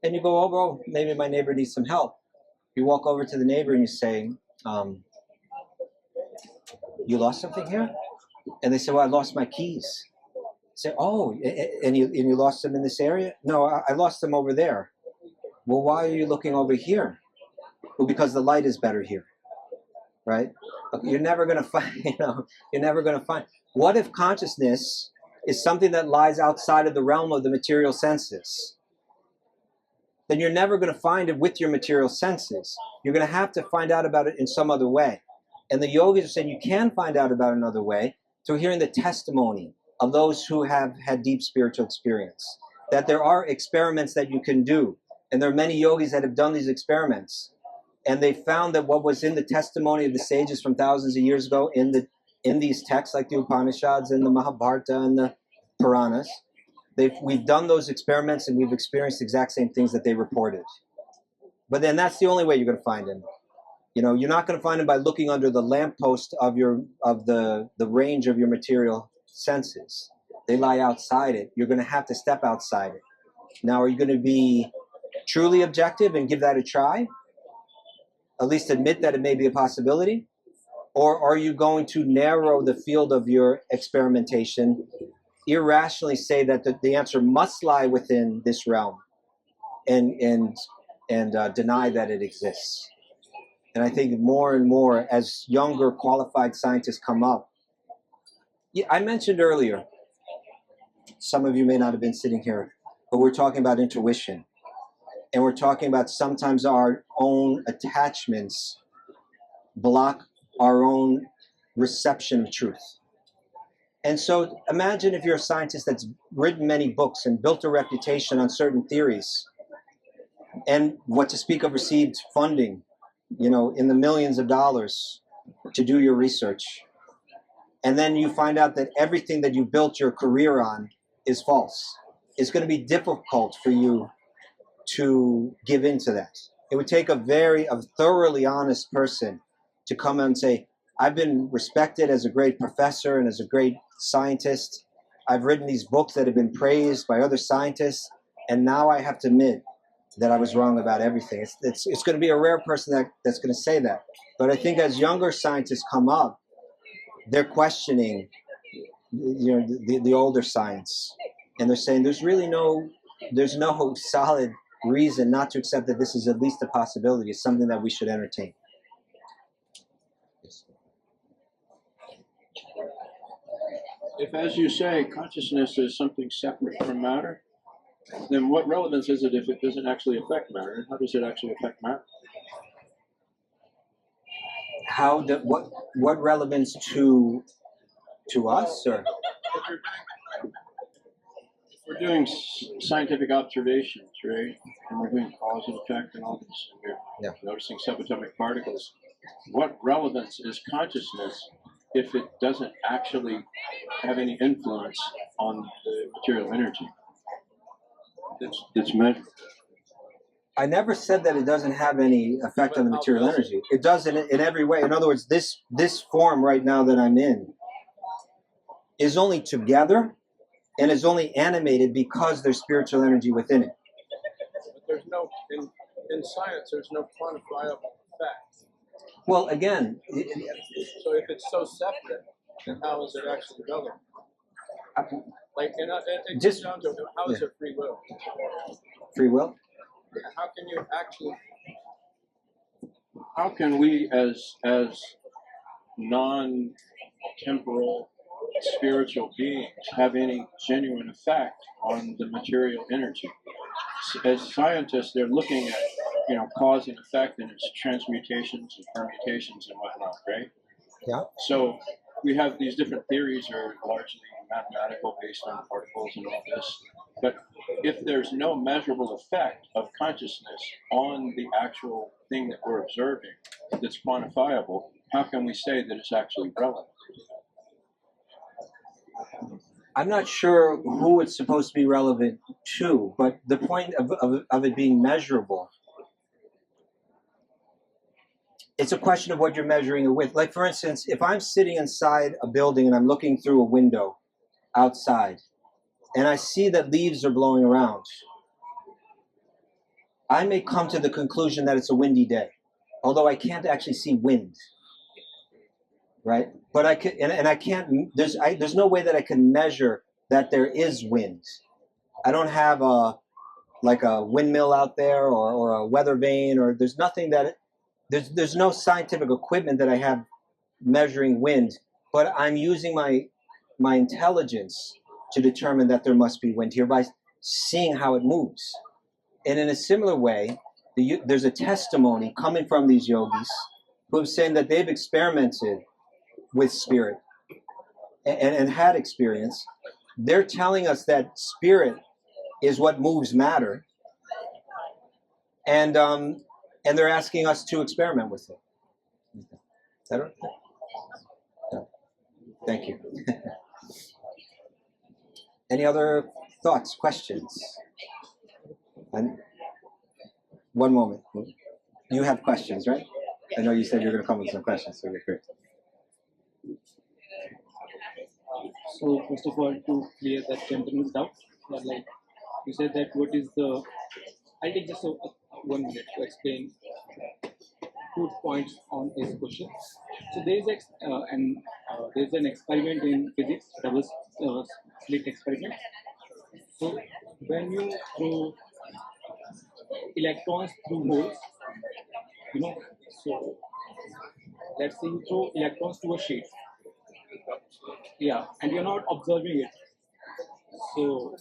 And you go over, oh, maybe my neighbor needs some help. You walk over to the neighbor and you say, you lost something here? And they say, well, I lost my keys. Say, oh, and you lost them in this area? No, I lost them over there. Well, why are you looking over here? Well, because the light is better here, right? You're never going to find, you're never going to find. What if consciousness is something that lies outside of the realm of the material senses? Then you're never going to find it with your material senses. You're going to have to find out about it in some other way. And the yogis are saying you can find out about another way through hearing the testimony of those who have had deep spiritual experience. That there are experiments that you can do. And there are many yogis that have done these experiments. And they found that what was in the testimony of the sages from thousands of years ago in these texts like the Upanishads and the Mahabharata and the Puranas, we've done those experiments and we've experienced the exact same things that they reported. But then that's the only way you're going to find them. You're not going to find them by looking under the lamppost of the range of your material senses. They lie outside it. You're going to have to step outside it. Now, are you going to be truly objective and give that a try? At least admit that it may be a possibility? Or are you going to narrow the field of your experimentation, irrationally say that the answer must lie within this realm and deny that it exists? And I think more and more as younger qualified scientists come up. I mentioned earlier, some of you may not have been sitting here, but we're talking about intuition. And we're talking about sometimes our own attachments block our own reception of truth. And so imagine if you're a scientist that's written many books and built a reputation on certain theories, and what to speak of received funding, in the millions of dollars to do your research. And then you find out that everything that you built your career on is false. It's going to be difficult for you to give in to that. It would take a thoroughly honest person to come and say, I've been respected as a great professor and as a great scientist. I've written these books that have been praised by other scientists, and now I have to admit that I was wrong about everything. It's going to be a rare person that's going to say that. But I think as younger scientists come up, they're questioning, the older science, and they're saying there's no solid reason not to accept that this is at least a possibility. It's something that we should entertain. If, as you say, consciousness is something separate from matter, then what relevance is it if it doesn't actually affect matter? And how does it actually affect matter? What relevance to us, or? If we're doing scientific observations, right, and we're doing cause and effect and all this, and we're noticing subatomic particles, what relevance is consciousness if it doesn't actually have any influence on the material energy that's measured? I never said that it doesn't have any effect on the material energy. It does in every way. In other words, this form right now that I'm in is only together and is only animated because there's spiritual energy within it. But there's no, in science, there's no quantifiable fact. Well, again... So if it's so separate, then how is it actually relevant? Like, it just down to how is it free will? Free will? How can you actually? How can we, as non-temporal spiritual beings, have any genuine effect on the material energy? As scientists, they're looking at cause and effect and its transmutations and permutations and whatnot, right? Yeah. So we have these different theories are largely mathematical, based on particles and all this. But if there's no measurable effect of consciousness on the actual thing that we're observing that's quantifiable, how can we say that it's actually relevant? I'm not sure who it's supposed to be relevant to, but the point of it being measurable, it's a question of what you're measuring it with. Like, for instance, if I'm sitting inside a building and I'm looking through a window outside, and I see that leaves are blowing around, I may come to the conclusion that it's a windy day, although I can't actually see wind, right? But I can, and I can't. There's no way that I can measure that there is wind. I don't have a windmill out there or a weather vane, or there's nothing that there's no scientific equipment that I have measuring wind. But I'm using my intelligence to determine that there must be wind here by seeing how it moves. And in a similar way, there's a testimony coming from these yogis who have saying that they've experimented with spirit and had experience. They're telling us that spirit is what moves matter, and they're asking us to experiment with it. Is that right? No. Thank you. Any other thoughts, questions? And one moment. You have questions, right? I know you said you're going to come with some questions, so you're great. So first of all, to clear that gentleman's doubt, like you said that what is the, I'll take just 1 minute to explain 2 points on his question. So there is there's an experiment in physics, double slit experiment. So when you throw electrons through holes, so let's say you throw electrons to a sheet, and you're not observing it, so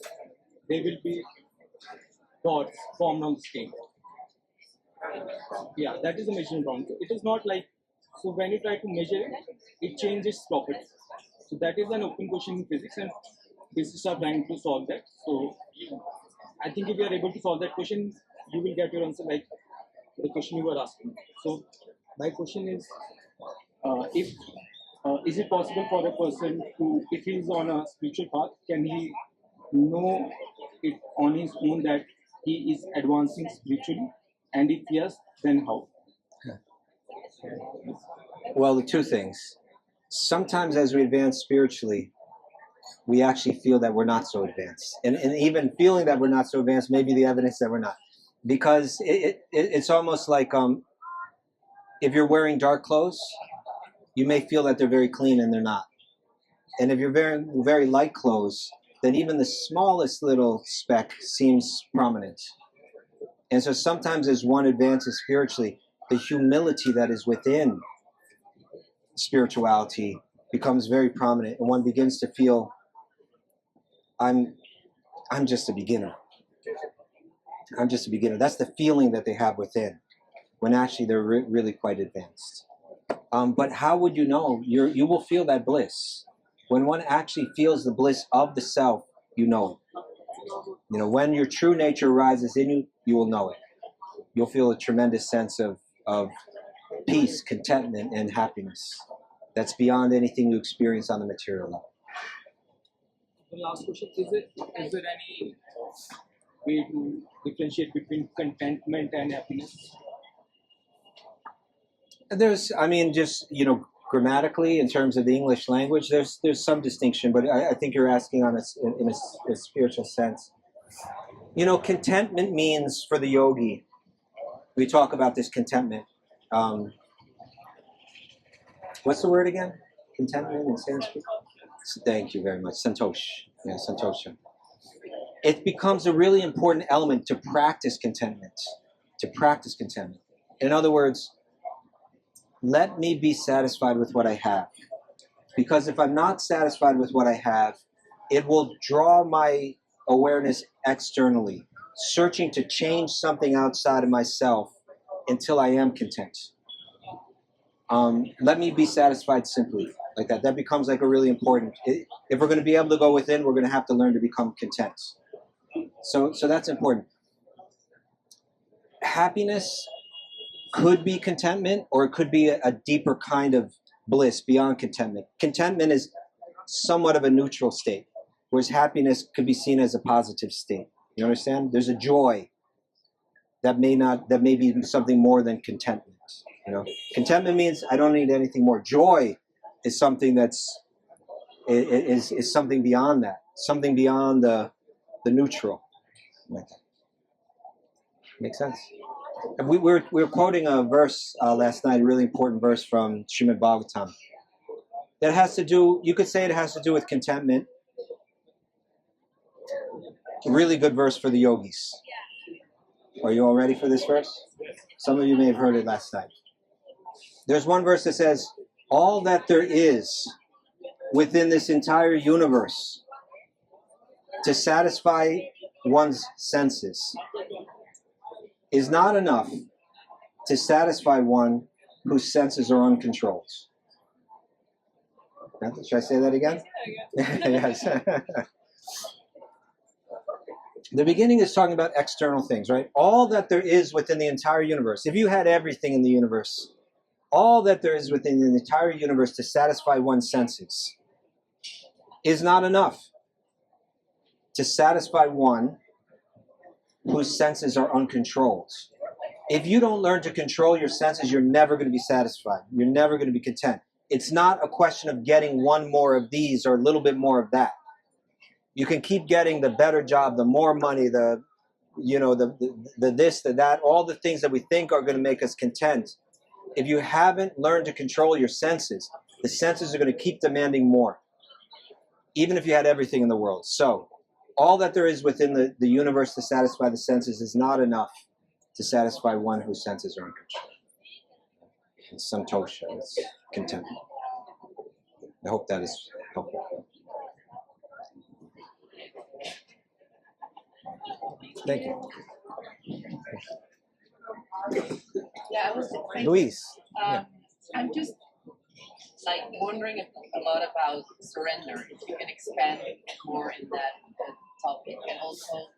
there will be dots formed on the screen. That is the measurement problem. It is not like So when you try to measure it, it changes properties. So that is an open question in physics, and physicists are trying to solve that. So I think if you are able to solve that question, you will get your answer like the question you were asking. So my question is, if is it possible for a person to, if he is on a spiritual path, can he know it on his own that he is advancing spiritually? And if yes, then how? Well, the two things. Sometimes as we advance spiritually, we actually feel that we're not so advanced. And even feeling that we're not so advanced may be the evidence that we're not. Because it's almost like if you're wearing dark clothes, you may feel that they're very clean and they're not. And if you're wearing very light clothes, then even the smallest little speck seems prominent. And so sometimes as one advances spiritually, the humility that is within spirituality becomes very prominent, and one begins to feel, I'm just a beginner. I'm just a beginner. That's the feeling that they have within, when actually they're really quite advanced. But how would you know? You will feel that bliss. When one actually feels the bliss of the self, you know it. You know, when your true nature rises in you, you will know it. You'll feel a tremendous sense of peace, contentment, and happiness that's beyond anything you experience on the material level. The last question is there any way to differentiate between contentment and happiness? There's, I mean, just, you know, grammatically, in terms of the English language, there's some distinction, but I think you're asking on in a spiritual sense. You know, contentment means, for the yogi, we talk about this contentment. What's the word again? Contentment in Sanskrit? Thank you very much. Santosh. Yeah, santosha. It becomes a really important element to practice contentment. To practice contentment. In other words, let me be satisfied with what I have. Because if I'm not satisfied with what I have, it will draw my awareness externally, searching to change something outside of myself until I am content. Let me be satisfied simply, like that. That becomes like a really important. If we're going to be able to go within, we're going to have to learn to become content. So that's important. Happiness could be contentment, or it could be a deeper kind of bliss beyond contentment. Contentment is somewhat of a neutral state, whereas happiness could be seen as a positive state. You understand? There's a joy that may be something more than contentment. You know, contentment means I don't need anything more. Joy is something is something beyond that, something beyond the neutral. Makes sense. And we were quoting a verse last night, a really important verse from Srimad Bhagavatam. That has to do, you could say it has to do with contentment. A really good verse for the yogis. Are you all ready for this verse? Some of you may have heard it last night. There's one verse that says, all that there is within this entire universe to satisfy one's senses is not enough to satisfy one whose senses are uncontrolled. Should I say that again? Yes. The beginning is talking about external things, right? All that there is within the entire universe. If you had everything in the universe, all that there is within the entire universe to satisfy one's senses is not enough to satisfy one whose senses are uncontrolled. If you don't learn to control your senses, you're never going to be satisfied. You're never going to be content. It's not a question of getting one more of these or a little bit more of that. You can keep getting the better job, the more money, the this, the that, all the things that we think are going to make us content. If you haven't learned to control your senses, the senses are going to keep demanding more, even if you had everything in the world. So, all that there is within the universe to satisfy the senses is not enough to satisfy one whose senses are uncontrolled. It's santosha, it's contentment. I hope that is helpful. Thank you. Yeah, I was Luis. Yeah. I'm just like wondering a lot about surrender. If you can expand more in that topic, and also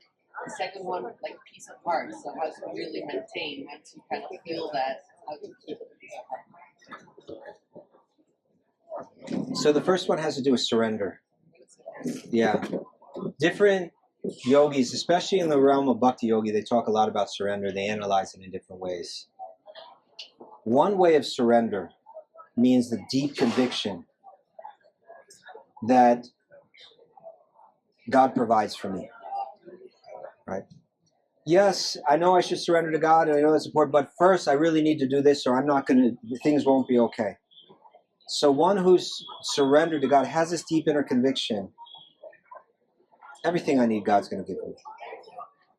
the second one, like peace of heart. So how to really maintain once you kind of feel that, how to keep peace of heart. So the first one has to do with surrender. Yeah. Different yogis, especially in the realm of bhakti yogi, they talk a lot about surrender. They analyze it in different ways. One way of surrender means the deep conviction that God provides for me. Right? Yes, I know I should surrender to God, and I know that's important, but first I really need to do this, or I'm not going to, things won't be okay. So one who's surrendered to God has this deep inner conviction. Everything I need, God's going to give me.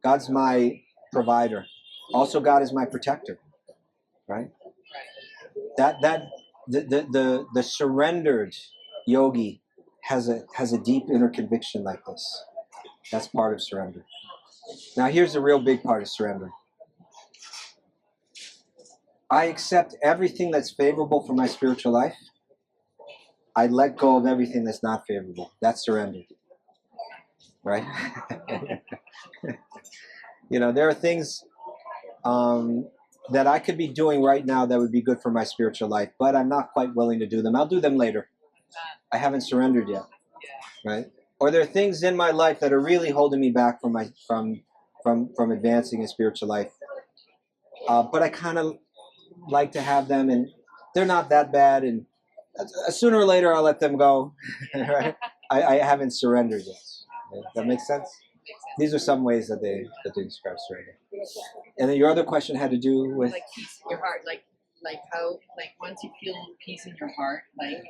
God's my provider. Also, God is my protector. Right? The surrendered yogi has a deep inner conviction like this. That's part of surrender. Now, here's the real big part of surrender. I accept everything that's favorable for my spiritual life. I let go of everything that's not favorable. That's surrender. Right? There are things that I could be doing right now that would be good for my spiritual life, but I'm not quite willing to do them. I'll do them later. I haven't surrendered yet. Right? Or there are things in my life that are really holding me back from advancing in spiritual life. But I kind of like to have them, and they're not that bad, and sooner or later I'll let them go. Right? I haven't surrendered yet. Does that make sense? These are some ways that they describe surrender. And then your other question had to do with like peace in your heart, like how, like once you feel peace in your heart, like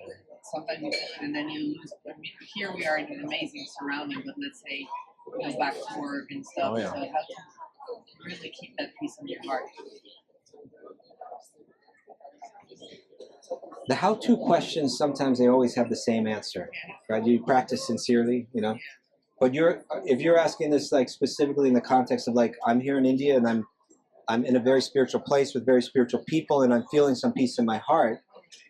sometimes you feel it and then you lose. I mean, here we are in an amazing surrounding, but let's say you go back to work and stuff. Oh, yeah. So how to really keep that peace in your heart? the how-to questions. Sometimes they always have the same answer, right? You practice sincerely, But if you're asking this like specifically in the context of like I'm here in India and I'm in a very spiritual place with very spiritual people and I'm feeling some peace in my heart,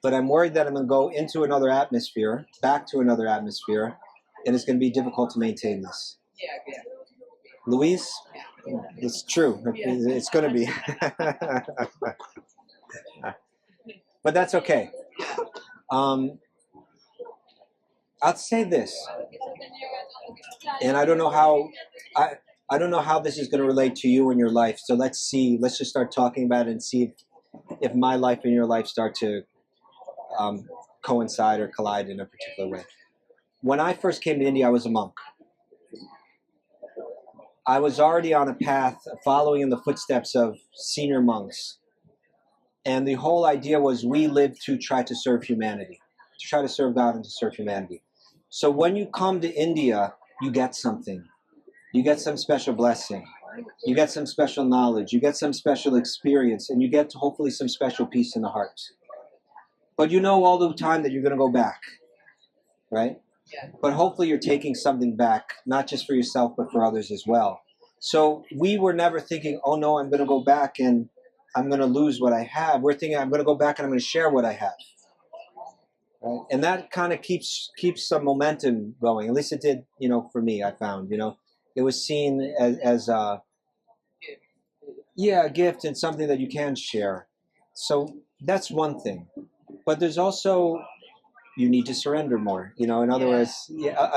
but I'm worried that I'm going to go into another atmosphere, back to another atmosphere, and it's going to be difficult to maintain this. Yeah. Louise, it's true. It's going to be. But that's okay. I'd say this, and I don't know how this is going to relate to you in your life. So let's just start talking about it and see if my life and your life start to coincide or collide in a particular way. When I first came to India, I was a monk. I was already on a path following in the footsteps of senior monks. And the whole idea was we live to try to serve humanity, to try to serve God and to serve humanity. So when you come to India, you get something. You get some special blessing. You get some special knowledge. You get some special experience. And you get hopefully some special peace in the heart. But you know all the time that you're going to go back, right? But hopefully you're taking something back, not just for yourself, but for others as well. So we were never thinking, oh no, I'm going to go back and I'm going to lose what I have. We're thinking I'm going to go back and I'm going to share what I have. Right? And that kind of keeps some momentum going. At least it did, for me, I found, it was seen as a gift and something that you can share. So that's one thing. But there's also, you need to surrender more. In other words,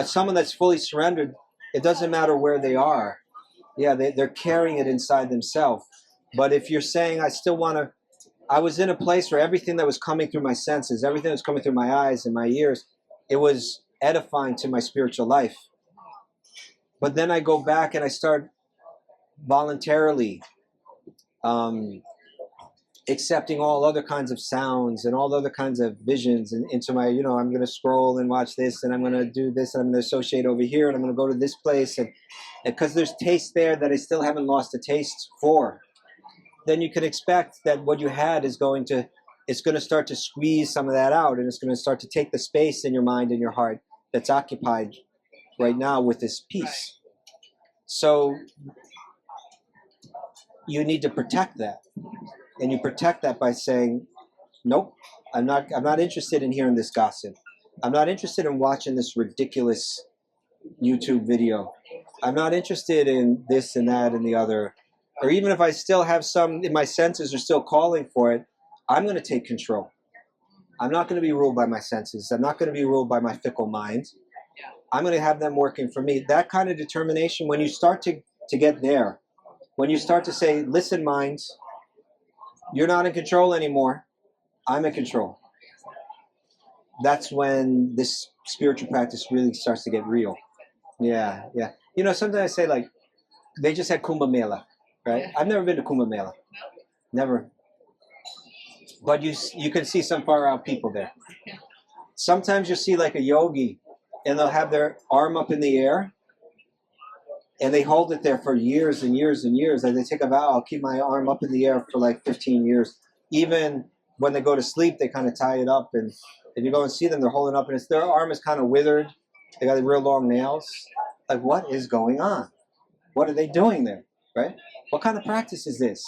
someone that's fully surrendered, it doesn't matter where they are. Yeah, they're carrying it inside themselves. But if you're saying, I was in a place where everything that was coming through my senses, everything that was coming through my eyes and my ears, it was edifying to my spiritual life. But then I go back and I start voluntarily accepting all other kinds of sounds and all other kinds of visions and into my, I'm going to scroll and watch this and I'm going to do this and I'm going to associate over here and I'm going to go to this place. And because there's taste there that I still haven't lost the taste for, then you can expect that what you had it's going to start to squeeze some of that out, and it's going to start to take the space in your mind and your heart that's occupied right now with this peace. So you need to protect that. And you protect that by saying, Nope. I'm not interested in hearing this gossip. I'm not interested in watching this ridiculous YouTube video. I'm not interested in this and that and the other. Or even if I still have some, if my senses are still calling for it, I'm going to take control. I'm not going to be ruled by my senses. I'm not going to be ruled by my fickle mind. I'm going to have them working for me. That kind of determination, when you start to get there, when you start to say, listen, minds, you're not in control anymore. I'm in control. That's when this spiritual practice really starts to get real. Yeah, yeah. You know, sometimes I say, like, they just had Kumbh Mela, right? I've never been to Kumbh Mela. Never. But you can see some far out people there. Sometimes you see like a yogi, and they'll have their arm up in the air, and they hold it there for years and years and years. Like they take a vow, I'll keep my arm up in the air for like 15 years. Even when they go to sleep, they kind of tie it up, and if you go and see them, they're holding up, and their arm is kind of withered. They got real long nails. Like, what is going on? What are they doing there, right? What kind of practice is this?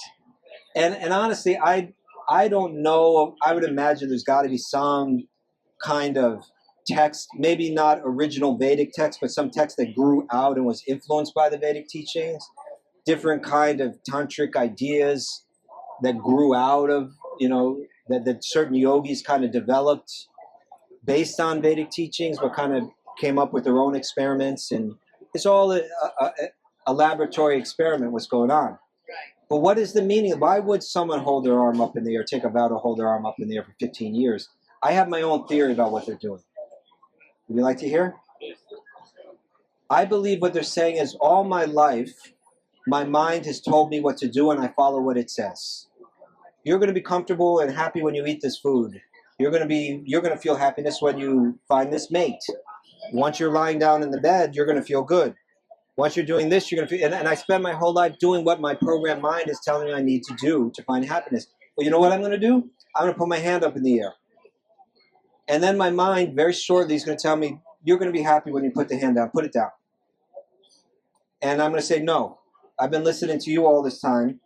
And honestly, I don't know. I would imagine there's got to be some kind of text, maybe not original Vedic text, but some text that grew out and was influenced by the Vedic teachings. Different kind of tantric ideas that grew out of, you know, that certain yogis kind of developed based on Vedic teachings, but kind of came up with their own experiments. And it's all a laboratory experiment, what's going on. But what is the meaning? Why would someone hold their arm up in the air, take a vow to hold their arm up in the air for 15 years? I have my own theory about what they're doing. Would you like to hear? I believe what they're saying is, all my life, my mind has told me what to do, and I follow what it says. You're going to be comfortable and happy when you eat this food. You're going to feel happiness when you find this mate. Once you're lying down in the bed, you're going to feel good. Once you're doing this, you're going to feel... And I spend my whole life doing what my programmed mind is telling me I need to do to find happiness. Well, you know what I'm going to do? I'm going to put my hand up in the air. And then my mind, very shortly, is going to tell me, you're going to be happy when you put the hand down. Put it down. And I'm going to say, no. I've been listening to you all this time,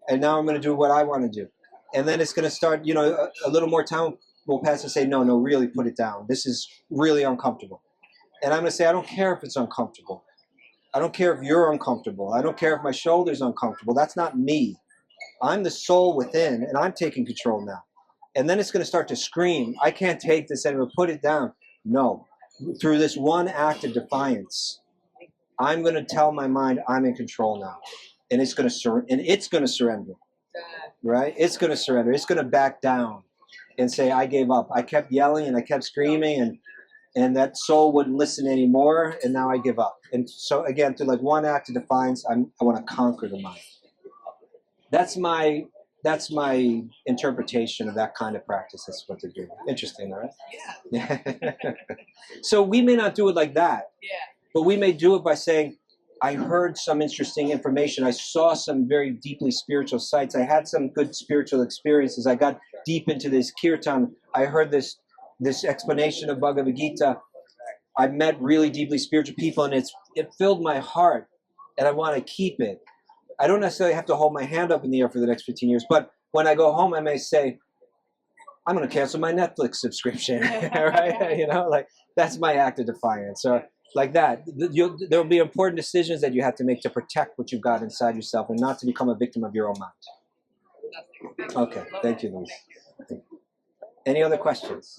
and now I'm going to do what I want to do. And then it's going to start, you know, a little more time will pass and say, no, really put it down. This is really uncomfortable. And I'm going to say, I don't care if it's uncomfortable. I don't care if you're uncomfortable. I don't care if my shoulder's uncomfortable. That's not me. I'm the soul within, and I'm taking control now. And then it's going to start to scream, I can't take this anymore. Put it down. No. Through this one act of defiance, I'm going to tell my mind I'm in control now. And it's going to surrender. Right? It's going to surrender. It's going to back down and say, I gave up. I kept yelling and I kept screaming, and that soul wouldn't listen anymore, and now I give up. And so again, through like one act of defiance, I want to conquer the mind. That's my interpretation of that kind of practice. That's what they're doing. Interesting, right? Yeah. So we may not do it like that, but we may do it by saying, I heard some interesting information. I saw some very deeply spiritual sights. I had some good spiritual experiences. I got deep into this kirtan. I heard this explanation of Bhagavad Gita. I met really deeply spiritual people, and it filled my heart, and I want to keep it. I don't necessarily have to hold my hand up in the air for the next 15 years, but when I go home, I may say, I'm going to cancel my Netflix subscription, right? You know, like that's my act of defiance. Or like that. There will be important decisions that you have to make to protect what you've got inside yourself and not to become a victim of your own mind. Okay, thank you, Louise. Any other questions?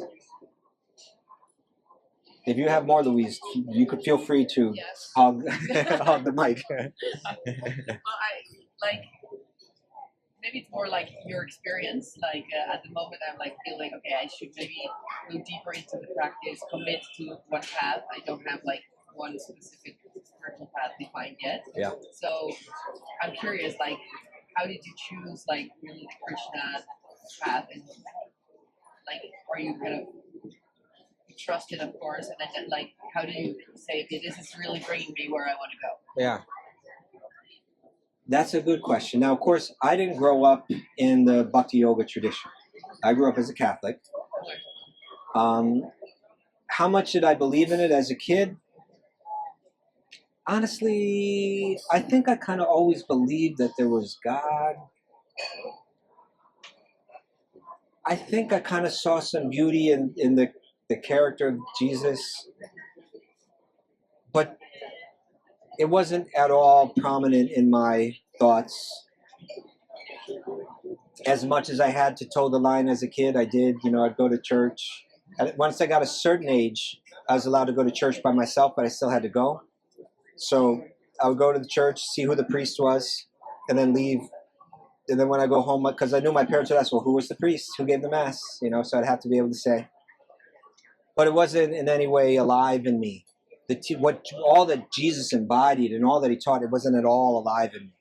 If you have more, Louise, you could feel free to hog the mic. Well, maybe it's more like your experience. Like at the moment, I'm like feeling okay. I should maybe go deeper into the practice, commit to one path. I don't have like one specific spiritual path defined yet. Yeah. So I'm curious, like, how did you choose like really the Krishna path, and like, are you kind of trust it, of course, and then like, how do you say, okay, this is really bringing me where I want to go? Yeah. That's a good question. Now, of course, I didn't grow up in the Bhakti Yoga tradition. I grew up as a Catholic. How much did I believe in it as a kid? Honestly, I think I kind of always believed that there was God. I think I kind of saw some beauty in the character of Jesus, but it wasn't at all prominent in my thoughts. As much as I had to toe the line as a kid, I did. I'd go to church. Once I got a certain age, I was allowed to go to church by myself, but I still had to go. So I would go to the church, see who the priest was, and then leave. And then when I go home, because I knew my parents would ask, well, who was the priest? Who gave the mass? So I'd have to be able to say. But it wasn't in any way alive in me. All that Jesus embodied and all that he taught, it wasn't at all alive in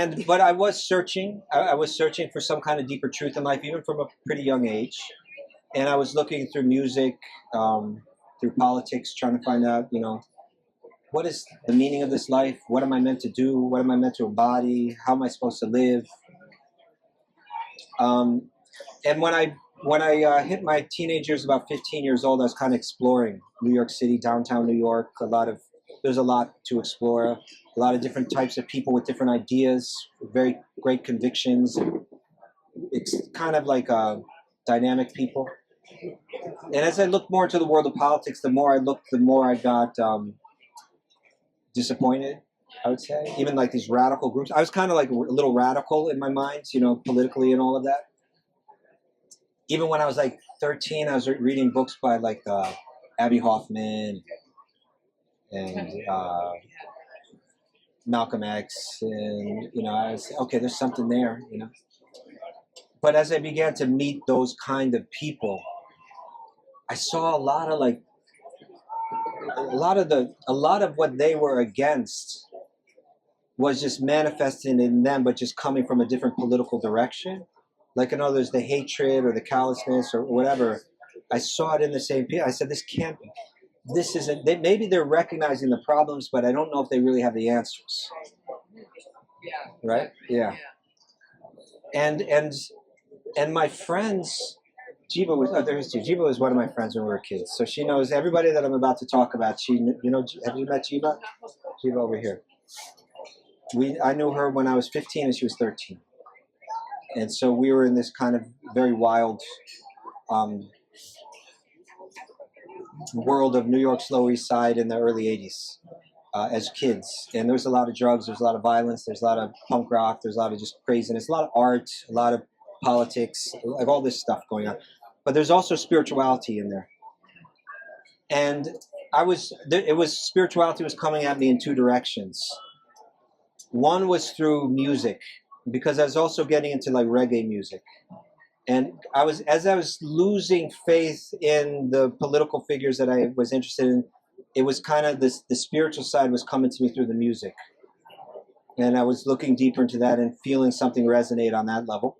me. But I was searching. I was searching for some kind of deeper truth in life, even from a pretty young age. And I was looking through music, through politics, trying to find out, what is the meaning of this life? What am I meant to do? What am I meant to embody? How am I supposed to live? And when I hit my teenage years, about 15 years old, I was kind of exploring New York City, downtown New York. There's a lot to explore. A lot of different types of people with different ideas, very great convictions. It's kind of like dynamic people. And as I looked more into the world of politics, the more I looked, the more I got disappointed, I would say. Even like these radical groups. I was kind of like a little radical in my mind, politically and all of that. Even when I was like 13, I was reading books by like Abby Hoffman and Malcolm X, and I was okay. There's something there, But as I began to meet those kind of people, I saw a lot of what they were against was just manifesting in them, but just coming from a different political direction. Like in others, the hatred or the callousness or whatever, I saw it in the same people. I said, this isn't, maybe they're recognizing the problems, but I don't know if they really have the answers. Right? Yeah. And my friends, Jiva was one of my friends when we were kids. So she knows everybody that I'm about to talk about. Have you met Jiva? Jiva over here. I knew her when I was 15 and she was 13. And so we were in this kind of very wild world of New York's Lower East Side in the early 80s as kids. And there was a lot of drugs, there's a lot of violence, there's a lot of punk rock, there's a lot of just craziness, a lot of art, a lot of politics, like all this stuff going on. But there's also spirituality in there. And spirituality was coming at me in two directions. One was through music, because I was also getting into like reggae music. And as I was losing faith in the political figures that I was interested in, it was kind of the spiritual side was coming to me through the music. And I was looking deeper into that and feeling something resonate on that level.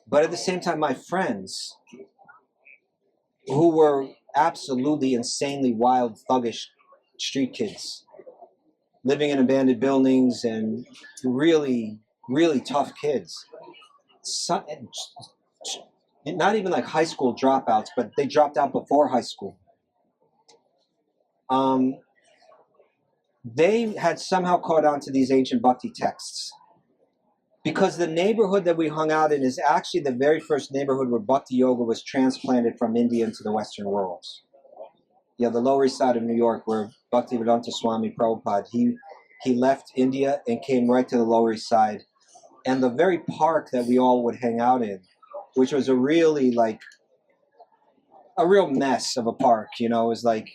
But at the same time, my friends, who were absolutely insanely wild, thuggish street kids, living in abandoned buildings and really, really tough kids. Not even like high school dropouts, but they dropped out before high school. They had somehow caught on to these ancient bhakti texts. Because the neighborhood that we hung out in is actually the very first neighborhood where bhakti yoga was transplanted from India into the Western world. Yeah, the Lower East Side of New York, where Bhaktivedanta Swami Prabhupada, he left India and came right to the Lower East Side. And the very park that we all would hang out in, which was a really like a real mess of a park, it was like,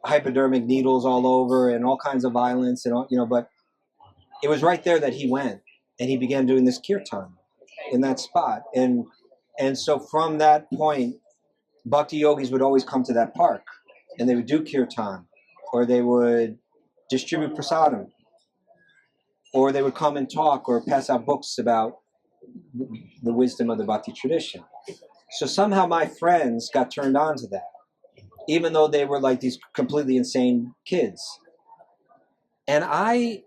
hypodermic needles all over and all kinds of violence and all, but it was right there that he went and he began doing this kirtan in that spot. And so from that point, bhakti yogis would always come to that park and they would do kirtan, or they would distribute prasadam, or they would come and talk or pass out books about the wisdom of the bhakti tradition. So somehow my friends got turned on to that, even though they were like these completely insane kids. And I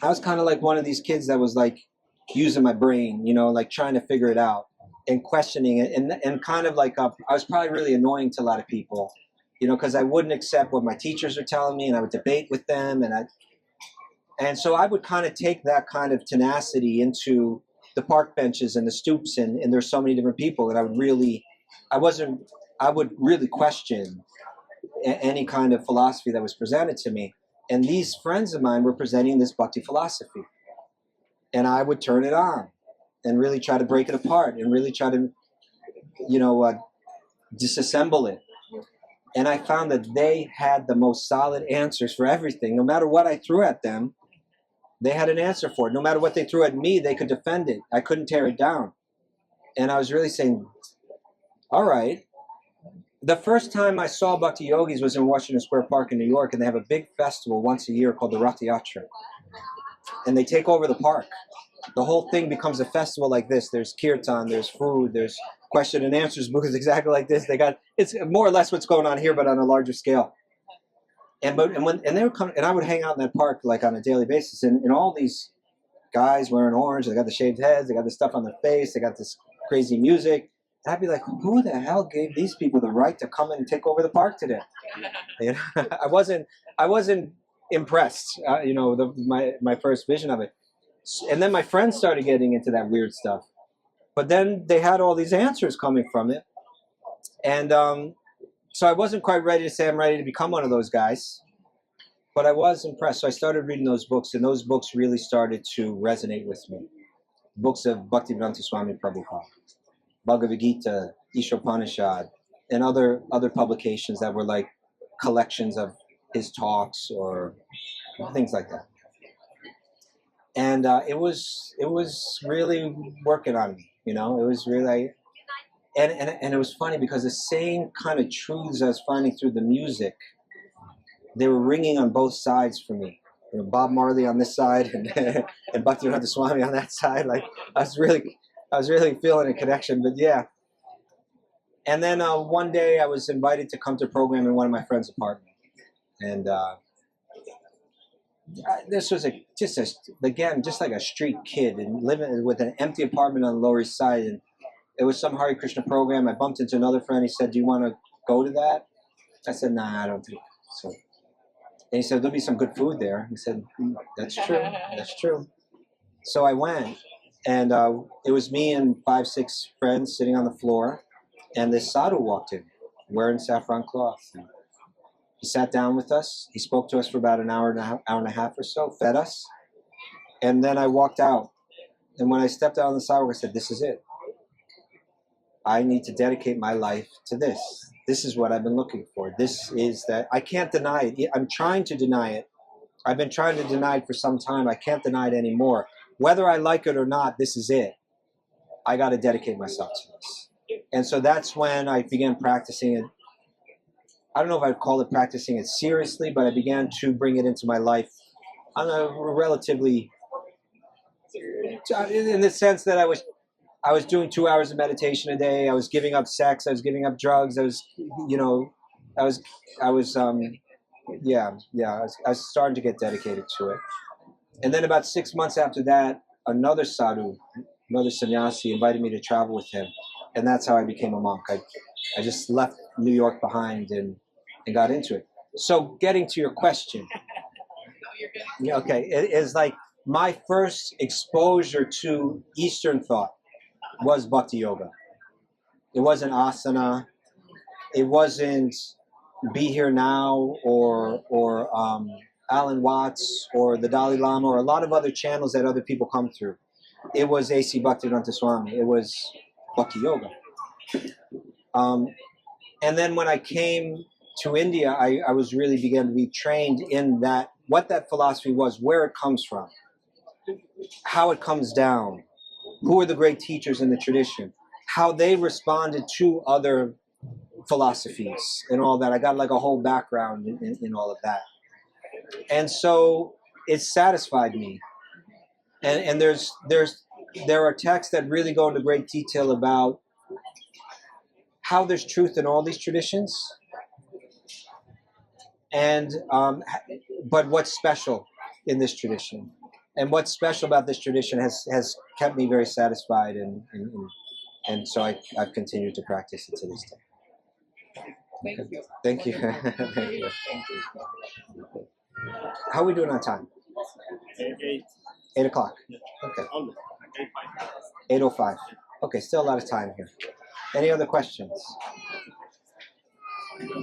was kind of like one of these kids that was like using my brain, like trying to figure it out and questioning it. And kind of like, I was probably really annoying to a lot of people, because I wouldn't accept what my teachers were telling me and I would debate with them. And so I would kind of take that kind of tenacity into the park benches and the stoops, and there's so many different people that I would really question any kind of philosophy that was presented to me. And these friends of mine were presenting this bhakti philosophy. And I would turn it on and really try to break it apart and really try to, disassemble it. And I found that they had the most solid answers for everything. No matter what I threw at them, they had an answer for it. No matter what they threw at me, they could defend it. I couldn't tear it down. And I was really saying, all right. The first time I saw Bhakti Yogis was in Washington Square Park in New York, and they have a big festival once a year called the Rath Yatra. And they take over the park. The whole thing becomes a festival like this. There's kirtan, there's food, there's question and answers booths exactly like this. It's more or less what's going on here, but on a larger scale. And they would come, and I would hang out in that park like on a daily basis, and all these guys wearing orange, they got the shaved heads, they got the stuff on their face, they got this crazy music. And I'd be like, who the hell gave these people the right to come in and take over the park today? I wasn't impressed. My first vision of it. And then my friends started getting into that weird stuff. But then they had all these answers coming from it. And so I wasn't quite ready to say I'm ready to become one of those guys. But I was impressed. So I started reading those books, and those books really started to resonate with me. Books of Bhaktivedanta Swami Prabhupada, Bhagavad Gita, Ishopanishad, and other publications that were like collections of his talks or things like that. And it was really working on me, It was really, and it was funny because the same kind of truths I was finding through the music, they were ringing on both sides for me. Bob Marley on this side and Bhaktivedanta Swami on that side. Like I was really feeling a connection. But yeah. And then one day I was invited to come to a program in one of my friend's apartment, and this was just like a street kid and living with an empty apartment on the Lower East Side. And it was some Hare Krishna program. I bumped into another friend. He said, "Do you want to go to that?" I said, "Nah, I don't think so." And he said, "There'll be some good food there." He said, "That's true. That's true." So I went, and it was me and 5-6 friends sitting on the floor, and this sadhu walked in, wearing saffron cloth. He sat down with us. He spoke to us for about an hour and a half or so, fed us, and then I walked out. And when I stepped out on the sidewalk, I said, "This is it. I need to dedicate my life to this. This is what I've been looking for. This is that. I can't deny it. I'm trying to deny it. I've been trying to deny it for some time. I can't deny it anymore. Whether I like it or not, this is it. I got to dedicate myself to this." And so that's when I began practicing it. I don't know if I'd call it practicing it seriously, but I began to bring it into my life on a relatively, in the sense that I was doing 2 hours of meditation a day. I was giving up sex. I was giving up drugs. I was starting to get dedicated to it. And then about 6 months after that, another sadhu, another sannyasi, invited me to travel with him. And that's how I became a monk. I just left New York behind and got into it. So getting to your question, it is like my first exposure to Eastern thought was Bhakti Yoga. It wasn't asana. It wasn't Be Here Now or Alan Watts or the Dalai Lama or a lot of other channels that other people come through. It was A.C. Bhaktivedanta Swami. It was Bhakti Yoga. And then when I came to India, I was really began to be trained in that, what that philosophy was, where it comes from, how it comes down, who are the great teachers in the tradition, how they responded to other philosophies and all that. I got like a whole background in all of that. And so it satisfied me. And there are texts that really go into great detail about how there's truth in all these traditions, and but what's special in this tradition, and what's special about this tradition has kept me very satisfied, and so I've continued to practice it to this day. Thank you. Thank you. How are we doing on time? 8 o'clock. Okay. 8:05. Okay, still a lot of time here. Any other questions?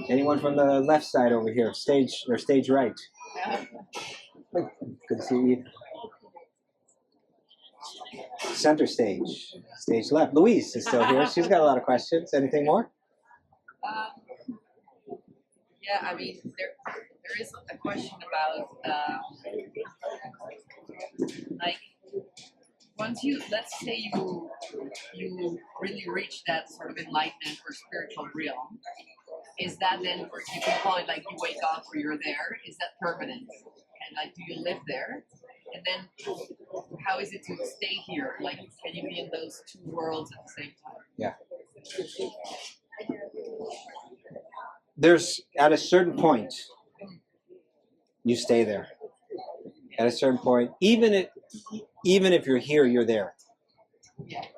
Anyone from the left side over here, stage or stage right? Good to see you. Center stage, stage left. Louise is still here. She's got a lot of questions. Anything more? Yeah, I mean, there is a question about like once you, let's say you really reach that sort of enlightenment or spiritual realm, is that then, or you can call it like you wake up or you're there, is that permanent? And like, do you live there? And then how is it to stay here? Like, can you be in those two worlds at the same time? Yeah. There's, at a certain point, you stay there. At a certain point, even if you're here, you're there.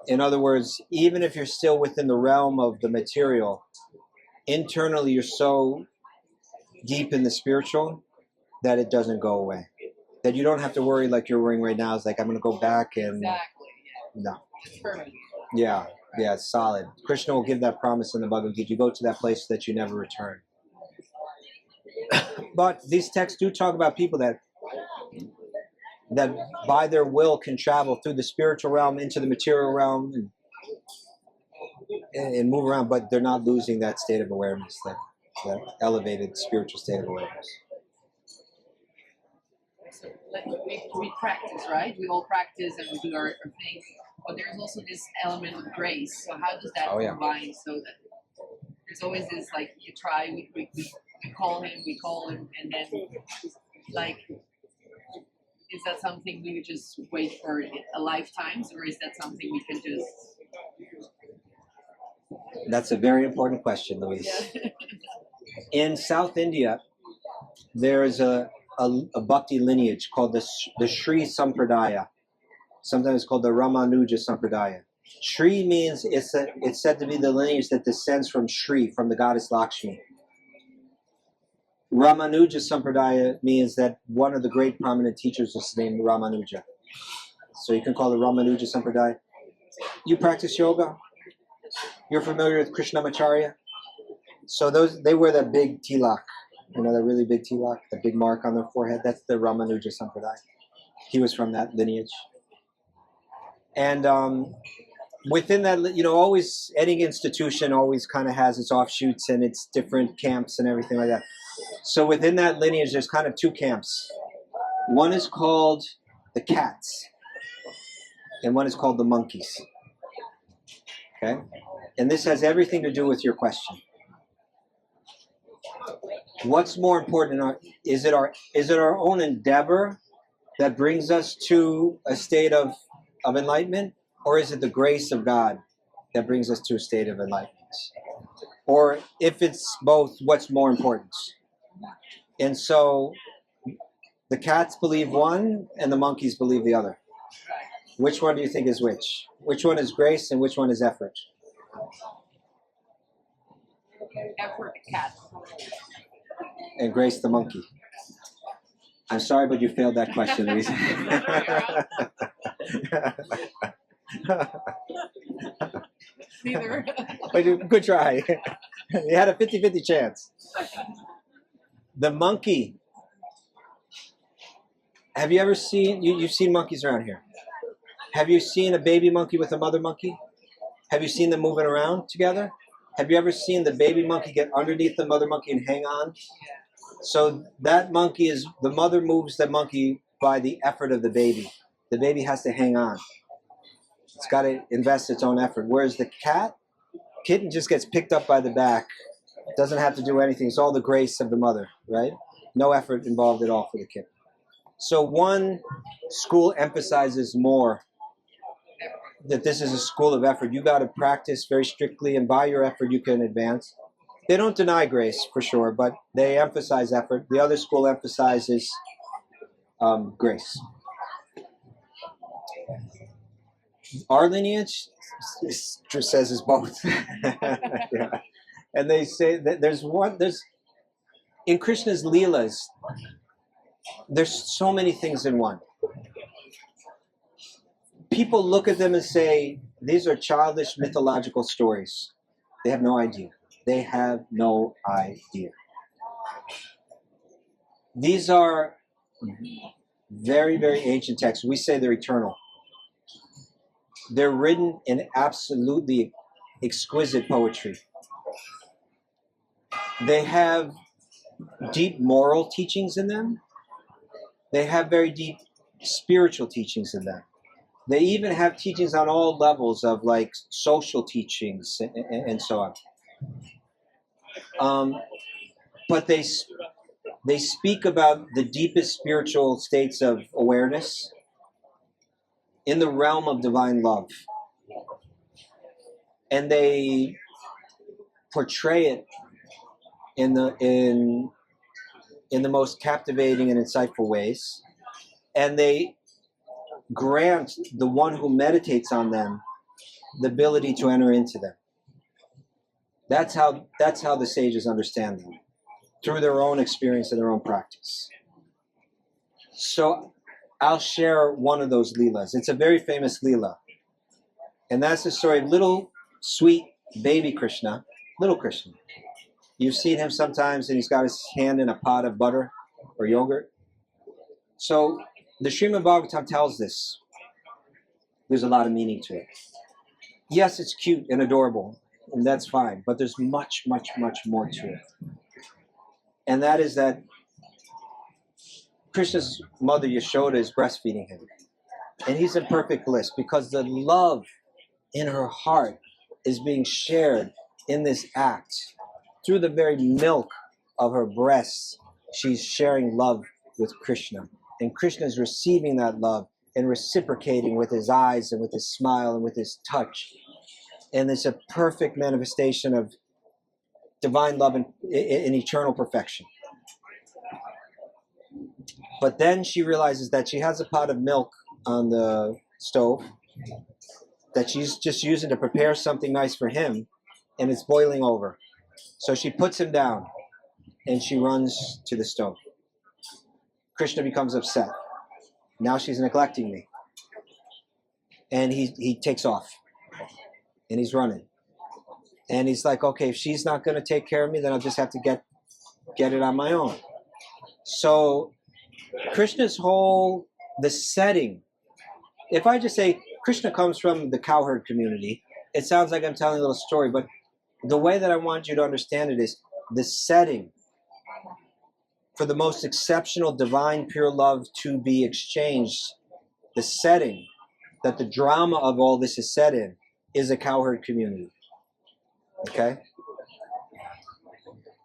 In other words, even if you're still within the realm of the material, internally you're so deep in the spiritual that it doesn't go away. That you don't have to worry like you're worrying right now. It's like, I'm going to go back and... Exactly, yeah. No. It's permanent. Yeah, it's solid. Krishna will give that promise in the Bhagavad Gita. You go to that place that you never return. But these texts do talk about people that by their will can travel through the spiritual realm into the material realm and move around, but they're not losing that state of awareness, that elevated spiritual state of awareness. So, like, we practice, right? We all practice and we do our thing, but there's also this element of grace. So how does that combine so that there's always this, like, you try, we call him, and then, like, is that something we would just wait for a lifetime, or is that something we can just... That's a very important question, Louise. Yeah. In South India, there's a bhakti lineage called the Sri Sampradaya, sometimes called the Ramanuja Sampradaya. Sri means it's said to be the lineage that descends from Sri, from the goddess Lakshmi. Ramanuja Sampradaya means that one of the great prominent teachers was named Ramanuja. So you can call it Ramanuja Sampradaya. You practice yoga? You're familiar with Krishnamacharya? So they wear that big tilak, that really big tilak, the big mark on their forehead. That's the Ramanuja Sampradaya. He was from that lineage. And within that, always, any institution always kind of has its offshoots and its different camps and everything like that. So within that lineage, there's kind of two camps. One is called the cats, and one is called the monkeys. Okay? And this has everything to do with your question. What's more important? Is it our own endeavor that brings us to a state of enlightenment, or is it the grace of God that brings us to a state of enlightenment? Or if it's both, what's more important? And so the cats believe one and the monkeys believe the other. Which one do you think is which? Which one is grace and which one is effort? Effort, the cat. And grace, the monkey. I'm sorry, but you failed that question, Louise. Neither. But good try. You had a 50-50 chance. The monkey. Have you ever seen, you've seen monkeys around here. Have you seen a baby monkey with a mother monkey? Have you seen them moving around together? Have you ever seen the baby monkey get underneath the mother monkey and hang on? So that monkey the mother moves the monkey by the effort of the baby. The baby has to hang on. It's got to invest its own effort. Whereas the kitten just gets picked up by the back. It doesn't have to do anything. It's all the grace of the mother, right? No effort involved at all for the kitten. So one school emphasizes more that this is a school of effort. You got to practice very strictly, and by your effort you can advance. They don't deny grace for sure, but they emphasize effort. The other school emphasizes grace. Our lineage says is both. Yeah. And they say that in Krishna's Leelas, there's so many things in one. people look at them and say, these are childish mythological stories. They have no idea. They have no idea. These are very, very ancient texts. We say they're eternal. They're written in absolutely exquisite poetry. They have deep moral teachings in them. They have very deep spiritual teachings in them. They even have teachings on all levels of like social teachings and so on. But they speak about the deepest spiritual states of awareness in the realm of divine love. And they portray it in the most captivating and insightful ways. And they grant the one who meditates on them the ability to enter into them. That's how the sages understand them, through their own experience and their own practice. So I'll share one of those leelas. It's a very famous leela. And that's the story of little sweet baby Krishna, little Krishna. You've seen him sometimes and he's got his hand in a pot of butter or yogurt. So the Srimad Bhagavatam tells this. There's a lot of meaning to it. Yes, it's cute and adorable, and that's fine, but there's much, much, much more to it. And that is that Krishna's mother Yashoda is breastfeeding him. And he's in perfect bliss because the love in her heart is being shared in this act. Through the very milk of her breasts, she's sharing love with Krishna. And Krishna is receiving that love and reciprocating with his eyes and with his smile and with his touch. And it's a perfect manifestation of divine love in eternal perfection. But then she realizes that she has a pot of milk on the stove that she's just using to prepare something nice for him, and it's boiling over. So she puts him down and she runs to the stove. Krishna becomes upset. Now she's neglecting me. And he takes off. And he's running. And he's like, okay, if she's not going to take care of me, then I'll just have to get it on my own. So Krishna's the setting, if I just say Krishna comes from the cowherd community, it sounds like I'm telling a little story, but the way that I want you to understand it is the setting for the most exceptional divine pure love to be exchanged, the setting that the drama of all this is set in is a cowherd community. Okay?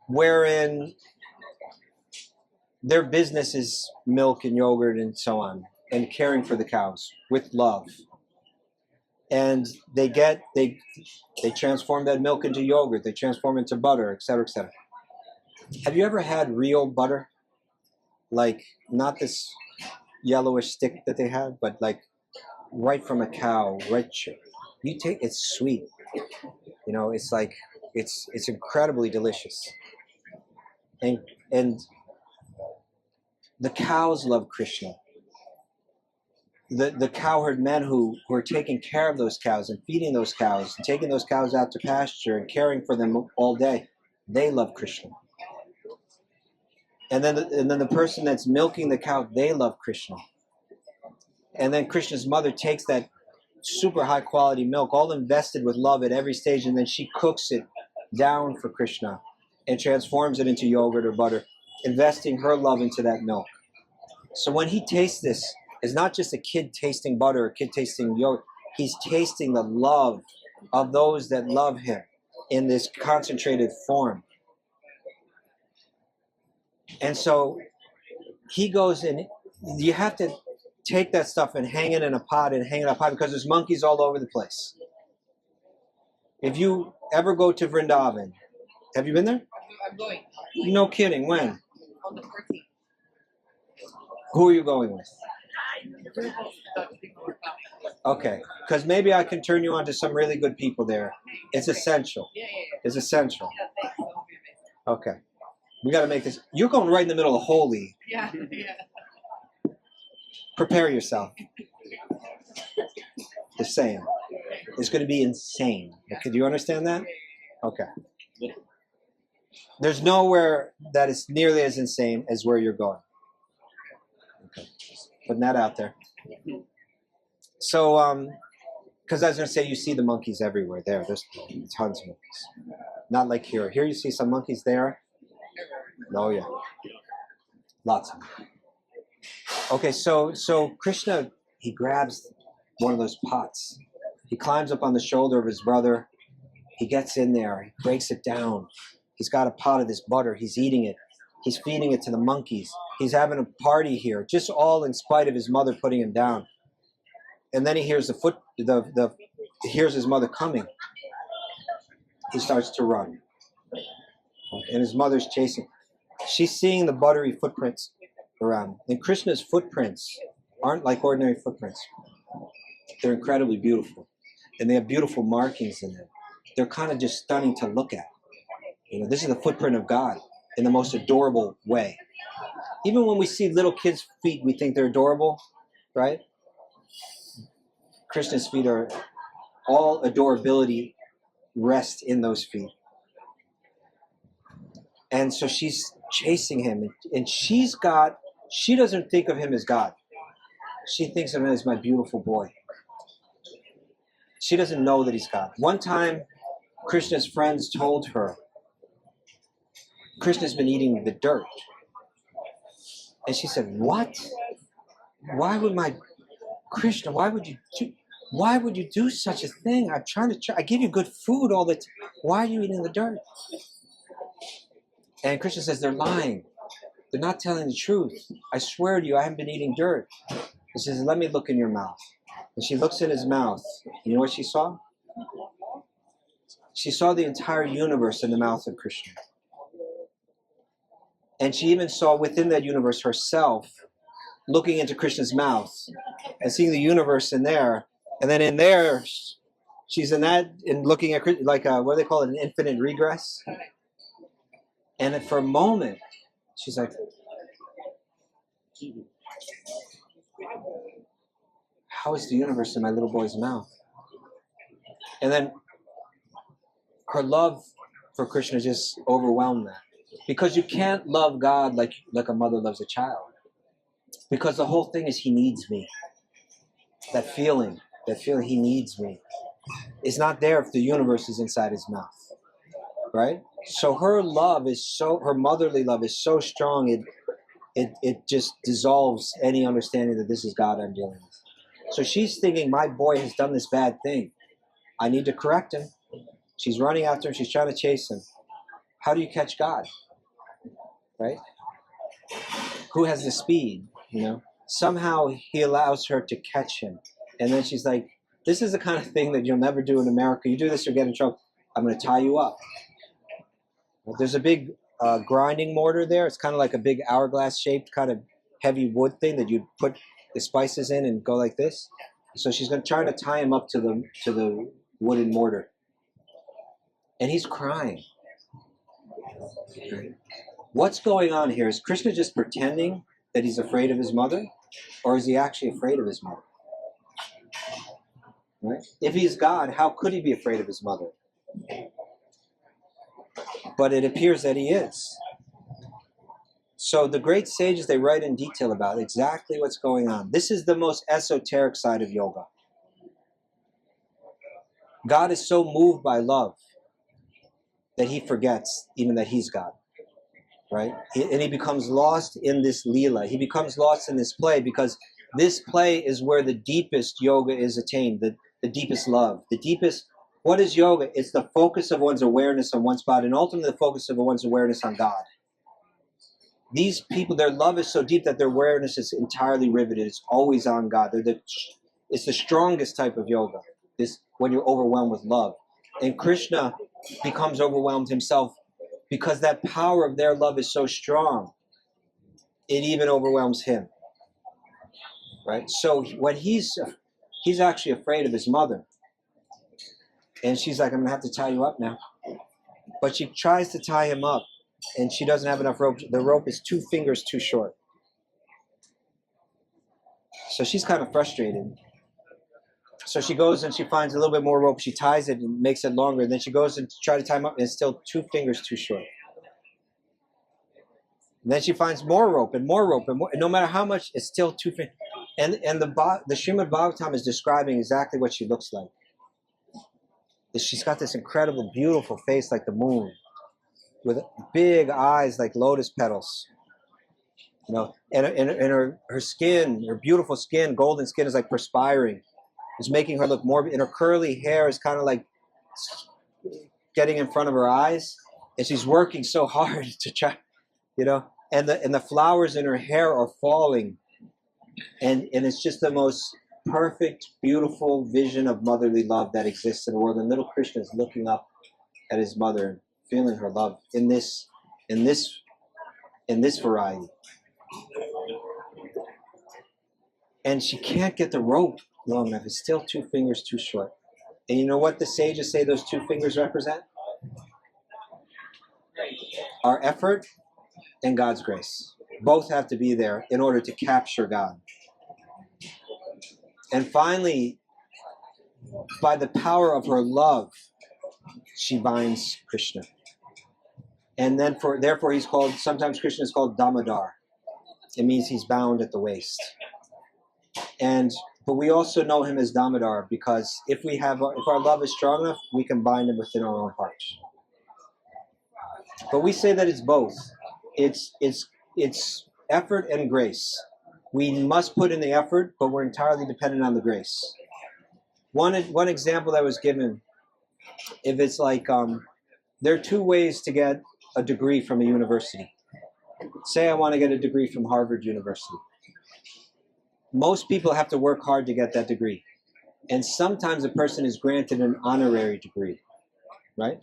Wherein their business is milk and yogurt and so on, and caring for the cows with love. And they transform that milk into yogurt, they transform it into butter, etc., etc. Have you ever had real butter? Like, not this yellowish stick that they have, but like right from a cow, it's sweet. You know, it's like, it's incredibly delicious. And the cows love Krishna. The cowherd men who are taking care of those cows and feeding those cows and taking those cows out to pasture and caring for them all day, they love Krishna. And then the person that's milking the cow, they love Krishna. And then Krishna's mother takes that super high quality milk, all invested with love at every stage, and then she cooks it down for Krishna and transforms it into yogurt or butter, investing her love into that milk. So when he tastes this, it's not just a kid tasting butter or a kid tasting yogurt. He's tasting the love of those that love him in this concentrated form. And so he goes in. You have to take that stuff and hang it in a pot because there's monkeys all over the place. If you ever go to Vrindavan, have you been there? I'm going. No kidding. When? On the 14th. Who are you going with? Okay, because maybe I can turn you on to some really good people there. It's essential. Yeah. It's essential. Yeah, thanks. That would be amazing. Okay. We got to make this. You're going right in the middle of holy. Yeah. Prepare yourself. the same. It's going to be insane. Okay, do you understand that? Okay. There's nowhere that is nearly as insane as where you're going. Okay. Putting that out there. So, because I was going to say, you see the monkeys everywhere there. There's tons of monkeys. Not like here. Here you see some monkeys there. Oh, yeah. Lots of them. Okay, so Krishna, he grabs one of those pots. He climbs up on the shoulder of his brother. He gets in there. He breaks it down. He's got a pot of this butter. He's eating it. He's feeding it to the monkeys. He's having a party here, just all in spite of his mother putting him down. And then he hears hears his mother coming. He starts to run. And his mother's chasing. She's seeing the buttery footprints around. And Krishna's footprints aren't like ordinary footprints. They're incredibly beautiful. And they have beautiful markings in them. They're kind of just stunning to look at. You know, this is the footprint of God in the most adorable way. Even when we see little kids' feet, we think they're adorable, right? Krishna's feet are all adorability rest in those feet. And so she's chasing him, and she doesn't think of him as God. She thinks of him as my beautiful boy. She doesn't know that he's God. One time, Krishna's friends told her, Krishna's been eating the dirt. And she said, what? Why would Krishna, why would you do such a thing? I give you good food all the time. Why are you eating the dirt? And Krishna says, they're lying. They're not telling the truth. I swear to you, I haven't been eating dirt. He says, let me look in your mouth. And she looks in his mouth. You know what she saw? She saw the entire universe in the mouth of Krishna. And she even saw within that universe herself looking into Krishna's mouth and seeing the universe in there. And then in there, she's in that and looking at like what do they call it, an infinite regress. And then for a moment, she's like, how is the universe in my little boy's mouth? And then her love for Krishna just overwhelmed that. Because you can't love God like a mother loves a child. Because the whole thing is he needs me. That feeling he needs me is not there if the universe is inside his mouth. Right? So her motherly love is so strong, it just dissolves any understanding that this is God I'm dealing with. So she's thinking, my boy has done this bad thing. I need to correct him. She's running after him. She's trying to chase him. How do you catch God? Right? Who has the speed? You know? Somehow he allows her to catch him. And then she's like, this is the kind of thing that you'll never do in America. You do this, you'll get in trouble. I'm going to tie you up. There's a big grinding mortar there. It's kind of like a big hourglass-shaped kind of heavy wood thing that you put the spices in and go like this. So she's going to try to tie him up to the wooden mortar. And he's crying. What's going on here? Is Krishna just pretending that he's afraid of his mother? Or is he actually afraid of his mother? Right? If he's God, how could he be afraid of his mother? But it appears that he is. So the great sages, they write in detail about exactly what's going on. This is the most esoteric side of yoga. God is so moved by love that he forgets even that he's God. Right? And he becomes lost in this Leela. He becomes lost in this play because this play is where the deepest yoga is attained, the deepest love, the deepest. What is yoga? It's the focus of one's awareness on one spot and ultimately the focus of one's awareness on God. These people, their love is so deep that their awareness is entirely riveted. It's always on God. It's the strongest type of yoga, this when you're overwhelmed with love. And Krishna becomes overwhelmed himself because that power of their love is so strong, it even overwhelms him. Right? So when he's actually afraid of his mother. And she's like, I'm going to have to tie you up now. But she tries to tie him up, and she doesn't have enough rope. The rope is 2 fingers too short. So she's kind of frustrated. So she goes and she finds a little bit more rope. She ties it and makes it longer. And then she goes and tries to tie him up, and it's still 2 fingers too short. And then she finds more rope and more rope, and more, and no matter how much, it's still 2 fingers. And the Srimad Bhagavatam is describing exactly what she looks like. She's got this incredible, beautiful face like the moon, with big eyes like lotus petals. You know, and her skin, her beautiful skin, golden skin, is like perspiring. It's making her look more, and her curly hair is kind of like getting in front of her eyes, and she's working so hard to try, you know, and the flowers in her hair are falling, and it's just the most perfect, beautiful vision of motherly love that exists in the world. And little Krishna is looking up at his mother and feeling her love in this variety. And she can't get the rope long enough. It's still 2 fingers too short. And you know what the sages say those 2 fingers represent? Our effort and God's grace. Both have to be there in order to capture God. And finally, by the power of her love, she binds Krishna. And then therefore he's called, sometimes Krishna is called Damodar. It means he's bound at the waist. But we also know him as Damodar because if our love is strong enough, we can bind him within our own heart. But we say that it's both. It's effort and grace. We must put in the effort, but we're entirely dependent on the grace. One example that was given, if it's like, there are 2 ways to get a degree from a university. Say I want to get a degree from Harvard University. Most people have to work hard to get that degree. And sometimes a person is granted an honorary degree, right?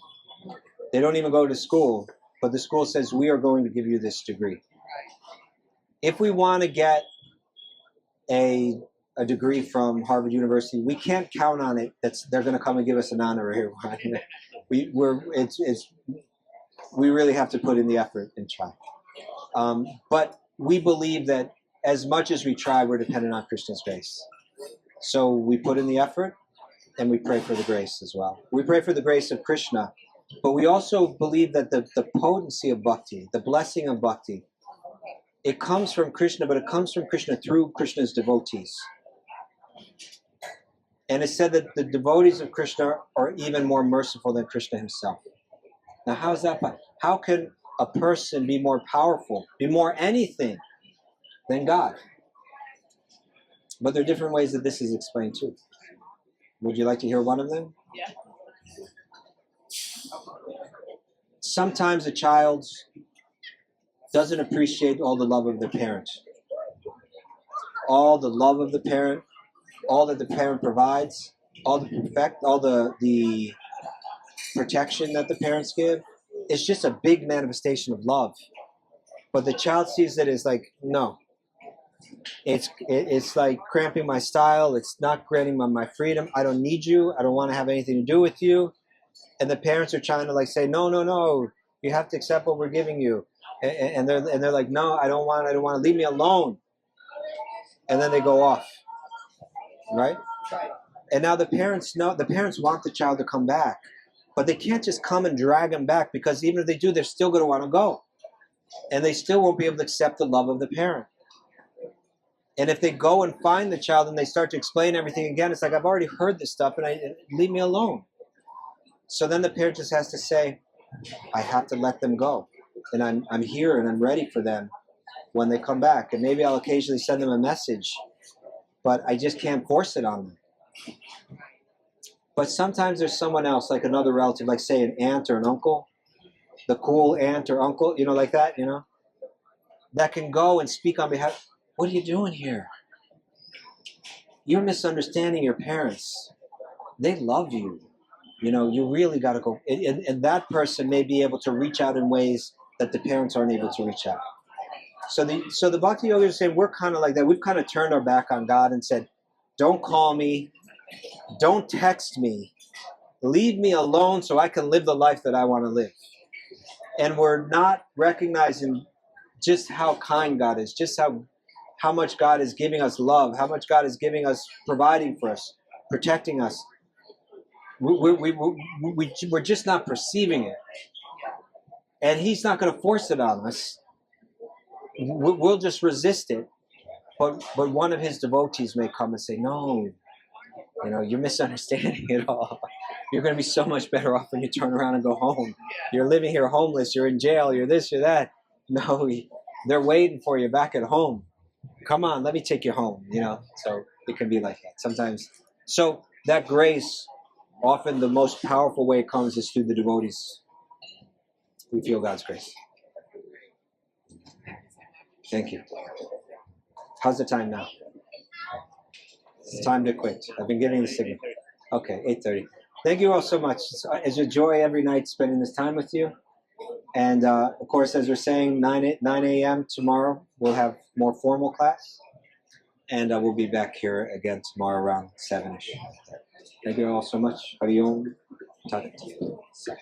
They don't even go to school, but the school says, we are going to give you this degree. If we want to get a degree from Harvard University, we can't count on it that they're going to come and give us an honorary one. We really have to put in the effort and try. But we believe that as much as we try, we're dependent on Krishna's grace. So we put in the effort, and we pray for the grace as well. We pray for the grace of Krishna, but we also believe that the potency of bhakti, the blessing of bhakti, it comes from Krishna, but it comes from Krishna through Krishna's devotees. And it's said that the devotees of Krishna are even more merciful than Krishna himself. Now, how is that? How can a person be more powerful, be more anything than God? But there are different ways that this is explained too. Would you like to hear one of them? Yeah. Sometimes a child doesn't appreciate all the love of the parent. All the love of the parent, all that the parent provides, all the protection that the parents give, it's just a big manifestation of love. But the child sees it as like, no. It's like cramping my style. It's not granting my freedom. I don't need you. I don't want to have anything to do with you. And the parents are trying to like say, no. You have to accept what we're giving you. And they're like, no, I don't want to. Leave me alone. And then they go off. Right? And now the parents want the child to come back. But they can't just come and drag him back, because even if they do, they're still going to want to go. And they still won't be able to accept the love of the parent. And if they go and find the child and they start to explain everything again, it's like, I've already heard this stuff, and leave me alone. So then the parent just has to say, I have to let them go. And I'm here and I'm ready for them when they come back. And maybe I'll occasionally send them a message, but I just can't force it on them. But sometimes there's someone else, like another relative, like say an aunt or an uncle, the cool aunt or uncle, like that, that can go and speak on behalf. What are you doing here? You're misunderstanding your parents. They love you. You really got to go. And that person may be able to reach out in ways that the parents aren't able to reach out. So the Bhakti Yoga is saying we're kind of like that. We've kind of turned our back on God and said, don't call me. Don't text me. Leave me alone so I can live the life that I want to live. And we're not recognizing just how kind God is, just how much God is giving us love, how much God is giving us, providing for us. protecting us. We're just not perceiving it. And he's not going to force it on us. We'll just resist it. But one of his devotees may come and say, no, you're misunderstanding it all. You're going to be so much better off when you turn around and go home. You're living here homeless. You're in jail. You're this, you're that. No, they're waiting for you back at home. Come on, let me take you home. So it can be like that sometimes. So that grace, often the most powerful way it comes is through the devotees. We feel God's grace. Thank you. How's the time now? It's time to quit. I've been giving the signal. Okay, 8:30. Thank you all so much. It's a joy every night spending this time with you. And of course, as we're saying, 9 a.m. tomorrow, we'll have more formal class. And we'll be back here again tomorrow around 7-ish. Thank you all so much. Hari Om Tat Sat.